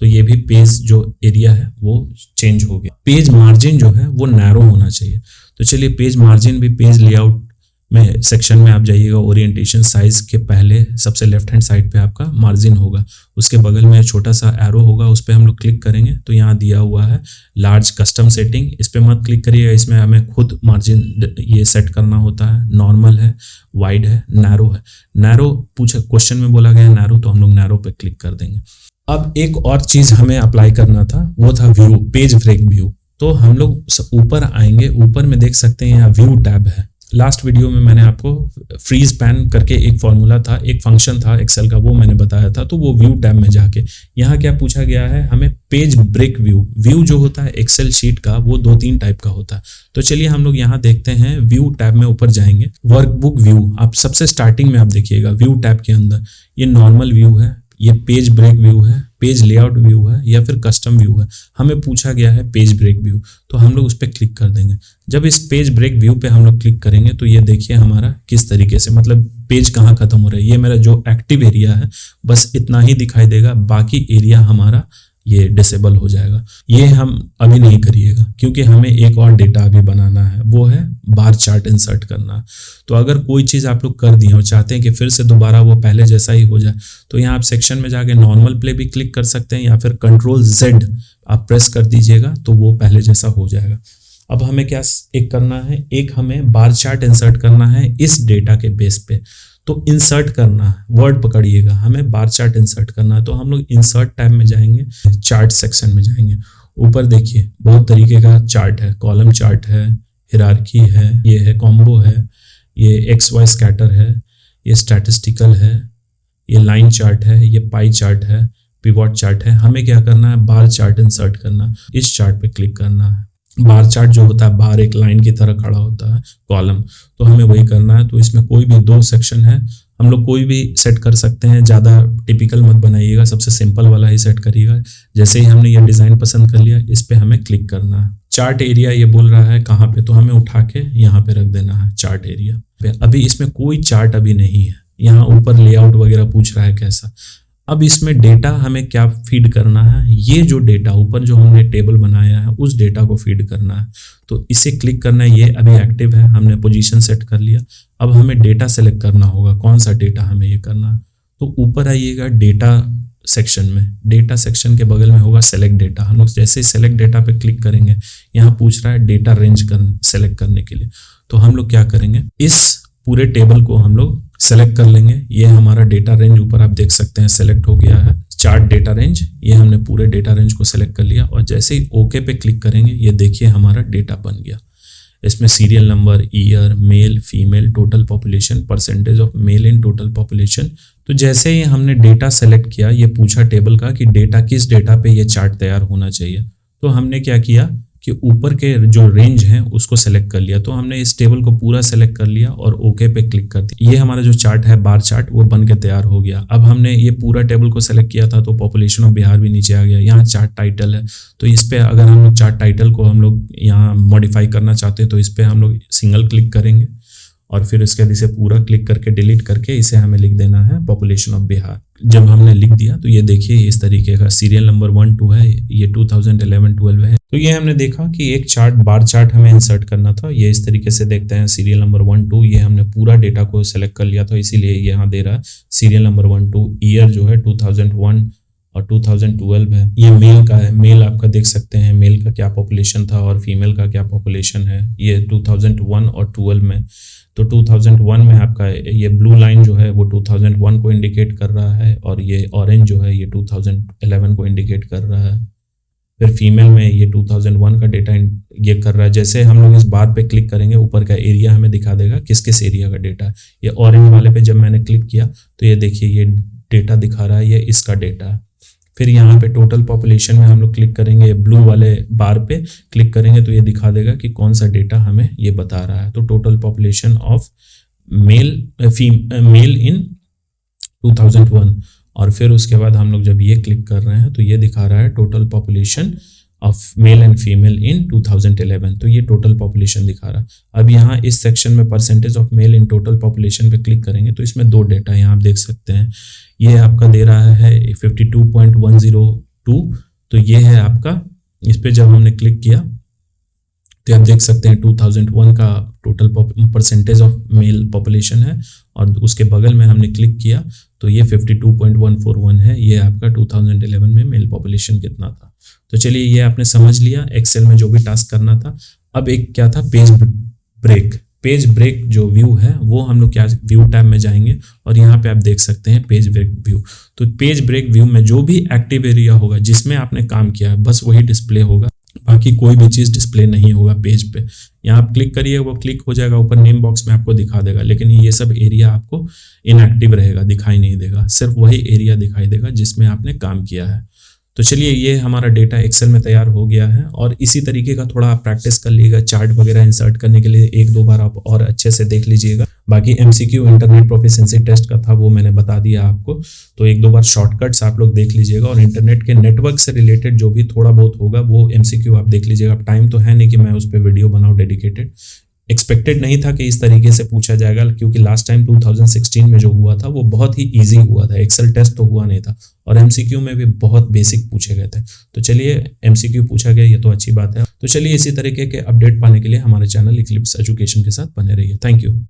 तो ये भी पेज जो एरिया है वो चेंज हो गया। पेज मार्जिन जो है वो नैरो होना चाहिए। तो चलिए पेज मार्जिन भी पेज लेआउट में सेक्शन में आप जाइएगा, ओरिएंटेशन साइज के पहले सबसे लेफ्ट हैंड साइड पे आपका मार्जिन होगा, उसके बगल में छोटा सा एरो होगा, उस पर हम लोग क्लिक करेंगे तो यहाँ दिया हुआ है लार्ज कस्टम सेटिंग। इस पर मत क्लिक करिएगा, इसमें हमें खुद मार्जिन ये सेट करना होता है। नॉर्मल है, वाइड है, नैरो है। नैरो क्वेश्चन में बोला गया नैरो, तो हम लोग नैरो पे क्लिक कर देंगे। अब एक और चीज हमें अप्लाई करना था, वो था व्यू, पेज ब्रेक व्यू। तो हम लोग ऊपर आएंगे, ऊपर में देख सकते हैं यहाँ व्यू टैब है। लास्ट वीडियो में मैंने आपको फ्रीज पैन करके एक फॉर्मूला था, एक फंक्शन था एक्सेल का, वो मैंने बताया था। तो वो व्यू टैब में जाके यहाँ क्या पूछा गया है हमें, पेज ब्रेक व्यू जो होता है एक्सेल शीट का वो 2-3 टाइप का होता है। तो चलिए हम लोग यहाँ देखते हैं, व्यू टैब में ऊपर जाएंगे, वर्कबुक व्यू, आप सबसे स्टार्टिंग में आप देखिएगा व्यू टैब के अंदर ये नॉर्मल व्यू है, ये पेज ब्रेक व्यू है, पेज लेआउट व्यू है, या फिर कस्टम व्यू है। हमें पूछा गया है पेज ब्रेक व्यू, तो हम लोग उस पर क्लिक कर देंगे। जब इस पेज ब्रेक व्यू पे हम लोग क्लिक करेंगे तो ये देखिए हमारा किस तरीके से, मतलब पेज कहाँ खत्म हो रहा है, ये मेरा जो एक्टिव एरिया है बस इतना ही दिखाई देगा, बाकी एरिया हमारा ये डिसेबल हो जाएगा। ये हम अभी नहीं करिएगा क्योंकि हमें एक और डेटा अभी बनाना है, वो है बार चार्ट इंसर्ट करना। तो अगर कोई चीज़ आप लोग कर दिए और चाहते हैं कि फिर से दोबारा वो पहले जैसा ही हो जाए, तो यहाँ आप सेक्शन में जाके नॉर्मल प्ले भी क्लिक कर सकते हैं, या फिर Ctrl+Z आप प्रेस कर दीजिएगा तो वो पहले जैसा हो जाएगा। अब हमें क्या एक करना है, एक हमें बार चार्ट इंसर्ट करना है इस डेटा के बेस पे। तो इंसर्ट करना है, वर्ड पकड़िएगा, हमें बार चार्ट इंसर्ट करना है। तो हम लोग इंसर्ट टैब में जाएंगे, चार्ट सेक्शन में जाएंगे, ऊपर देखिए बहुत तरीके का चार्ट है, कॉलम चार्ट है, हिरार्की है, ये है कॉम्बो है, ये XY स्कैटर है, ये स्टैटिस्टिकल है, ये लाइन चार्ट है, ये पाई चार्ट है, पिवट चार्ट है। हमें क्या करना है, बार चार्ट इंसर्ट करना, इस चार्ट पे क्लिक करना है। बार चार्ट जो होता है बार एक लाइन की तरह खड़ा होता है, कॉलम, तो हमें वही करना है। तो इसमें कोई भी 2 सेक्शन है, हम लोग कोई भी सेट कर सकते हैं, ज़्यादा टिपिकल मत बनाइएगा, सबसे सिंपल वाला ही सेट करिएगा। जैसे ही हमने ये डिज़ाइन पसंद कर लिया, इस पे हमें क्लिक करना है। चार्ट एरिया ये बोल रहा है कहाँ पे, तो हमें उठा के यहाँ पे रख देना है चार्ट एरिया पे। अभी इसमें कोई चार्ट अभी नहीं है, यहाँ ऊपर लेआउट वगैरह पूछ रहा है कैसा। अब इसमें डेटा हमें क्या फीड करना है, ये जो डेटा ऊपर जो हमने टेबल बनाया है उस डेटा को फीड करना है। तो इसे क्लिक करना है, ये अभी एक्टिव है, हमने पोजीशन सेट कर लिया। अब हमें डेटा सेलेक्ट करना होगा, कौन सा डेटा हमें ये करना है। तो ऊपर आइएगा डेटा सेक्शन में, डेटा सेक्शन के बगल में होगा सेलेक्ट डेटा। हम लोग जैसे ही सेलेक्ट डेटा पे क्लिक करेंगे, यहाँ पूछ रहा है डेटा रेंज सेलेक्ट करने के लिए। तो हम लोग क्या करेंगे, इस पूरे टेबल को हम लोग सेलेक्ट कर लेंगे। ये हमारा डेटा रेंज ऊपर आप देख सकते हैं सेलेक्ट हो गया है, चार्ट डेटा रेंज, ये हमने पूरे डेटा रेंज को सेलेक्ट कर लिया। और जैसे ही ओके पे क्लिक करेंगे, ये देखिए हमारा डेटा बन गया। इसमें serial number, year, male, female, total population, percentage of male in total population. तो जैसे ही हमने डेटा सेलेक्ट किया, ये पूछा टेबल का कि डेटा किस डेटा पे ये चार्ट तैयार होना चाहिए। तो हमने क्या किया कि ऊपर के जो रेंज हैं उसको सेलेक्ट कर लिया। तो हमने इस टेबल को पूरा सेलेक्ट कर लिया और ओके पे क्लिक कर दिया। ये हमारा जो चार्ट है बार चार्ट, वो बन के तैयार हो गया। अब हमने ये पूरा टेबल को सेलेक्ट किया था तो पॉपुलेशन ऑफ बिहार भी नीचे आ गया। यहाँ चार्ट टाइटल है, तो इस पे अगर हम लोग चार्ट टाइटल को हम लोग यहाँ मॉडिफाई करना चाहते हैं तो इस पे हम लोग सिंगल क्लिक करेंगे और फिर इसके बाद इसे पूरा क्लिक करके डिलीट करके इसे हमें लिख देना है पॉपुलेशन ऑफ बिहार। जब हमने लिख दिया तो ये देखिए इस तरीके का सीरियल नंबर 1 2 है, ये 2011-12 है। तो ये हमने देखा कि एक चार्ट बार चार्ट हमें इंसर्ट करना था। ये इस तरीके से देखते हैं, सीरियल नंबर 1 2, ये हमने पूरा डेटा को सेलेक्ट कर लिया था, इसीलिए यहाँ दे रहा है सीरियल नंबर 1 2। ईयर जो है 2001 और 2012 है। ये मेल का है, मेल आपका देख सकते हैं मेल का क्या पॉपुलेशन था और फीमेल का क्या पॉपुलेशन है। ये 2001 और 12 में, तो 2001 में आपका ये ब्लू लाइन जो है वो 2001 को इंडिकेट कर रहा है और ये ऑरेंज जो है ये 2011 को इंडिकेट कर रहा है। फिर फीमेल में ये 2001 का डेटा ये कर रहा है। जैसे हम लोग इस बार पे क्लिक करेंगे, ऊपर का एरिया हमें दिखा देगा किस किस एरिया का डेटा है। ये ऑरेंज वाले पे जब मैंने क्लिक किया तो ये देखिए ये डेटा दिखा रहा है, ये इसका डेटा है। फिर यहाँ पे टोटल पॉपुलेशन में हम लोग क्लिक करेंगे, ब्लू वाले बार पे क्लिक करेंगे तो ये दिखा देगा कि कौन सा डेटा हमें ये बता रहा है। तो टोटल पॉपुलेशन ऑफ मेल इन 2001। और फिर उसके बाद हम लोग जब ये क्लिक कर रहे हैं तो ये दिखा रहा है total population of male and female इन 2011। तो ये टोटल पॉपुलेशन दिखा रहा है। अब यहाँ इस सेक्शन में percentage of male in total population पे क्लिक करेंगे तो इसमें 2 डेटा यहाँ आप देख सकते हैं। ये आपका दे रहा है 52.102, तो ये है आपका, इस पे जब हमने क्लिक किया तो आप देख सकते हैं 2001 का total percentage of mail population है और उसके बगल में हमने क्लिक किया तो ये 52.141 है। ये आपका 2011 में मेल पॉपुलेशन कितना था। तो चलिए ये आपने समझ लिया एक्सेल में जो भी टास्क करना था। अब एक क्या था, पेज ब्रेक जो व्यू है वो हम लोग क्या व्यू टैब में जाएंगे और यहाँ पे आप देख सकते हैं पेज ब्रेक व्यू। तो पेज ब्रेक व्यू में जो भी एक्टिव एरिया होगा जिसमें आपने काम किया है बस वही डिस्प्ले होगा, बाकी कोई भी चीज़ डिस्प्ले नहीं होगा पेज पे। यहाँ आप क्लिक करिए, वो क्लिक हो जाएगा, ऊपर नेम बॉक्स में आपको दिखा देगा, लेकिन ये सब एरिया आपको इनएक्टिव रहेगा, दिखाई नहीं देगा, सिर्फ वही एरिया दिखाई देगा जिसमें आपने काम किया है। तो चलिए, ये हमारा डेटा एक्सेल में तैयार हो गया है, और इसी तरीके का थोड़ा आप प्रैक्टिस कर लीजिएगा। चार्ट वगैरह इंसर्ट करने के लिए एक दो बार आप और अच्छे से देख लीजिएगा। बाकी एमसीक्यू इंटरनेट प्रोफिशिएंसी टेस्ट का था, वो मैंने बता दिया आपको, तो एक दो बार शॉर्टकट्स आप लोग देख लीजिएगा, और इंटरनेट के नेटवर्क से रिलेटेड जो भी थोड़ा बहुत होगा वो एमसीक्यू आप देख लीजिएगा। अब टाइम तो है नहीं कि मैं उस पर वीडियो बनाऊँ डेडिकेटेड, एक्सपेक्टेड नहीं था कि इस तरीके से पूछा जाएगा, क्योंकि लास्ट टाइम 2016 में जो हुआ था वो बहुत ही इजी हुआ था, एक्सेल टेस्ट तो हुआ नहीं था, और एमसीक्यू में भी बहुत बेसिक पूछे गए थे। तो चलिए, एमसीक्यू पूछा गया, ये तो अच्छी बात है। तो चलिए, इसी तरीके के अपडेट पाने के लिए हमारे चैनल इक्लिप्स एजुकेशन के साथ बने रहिए। Thank you.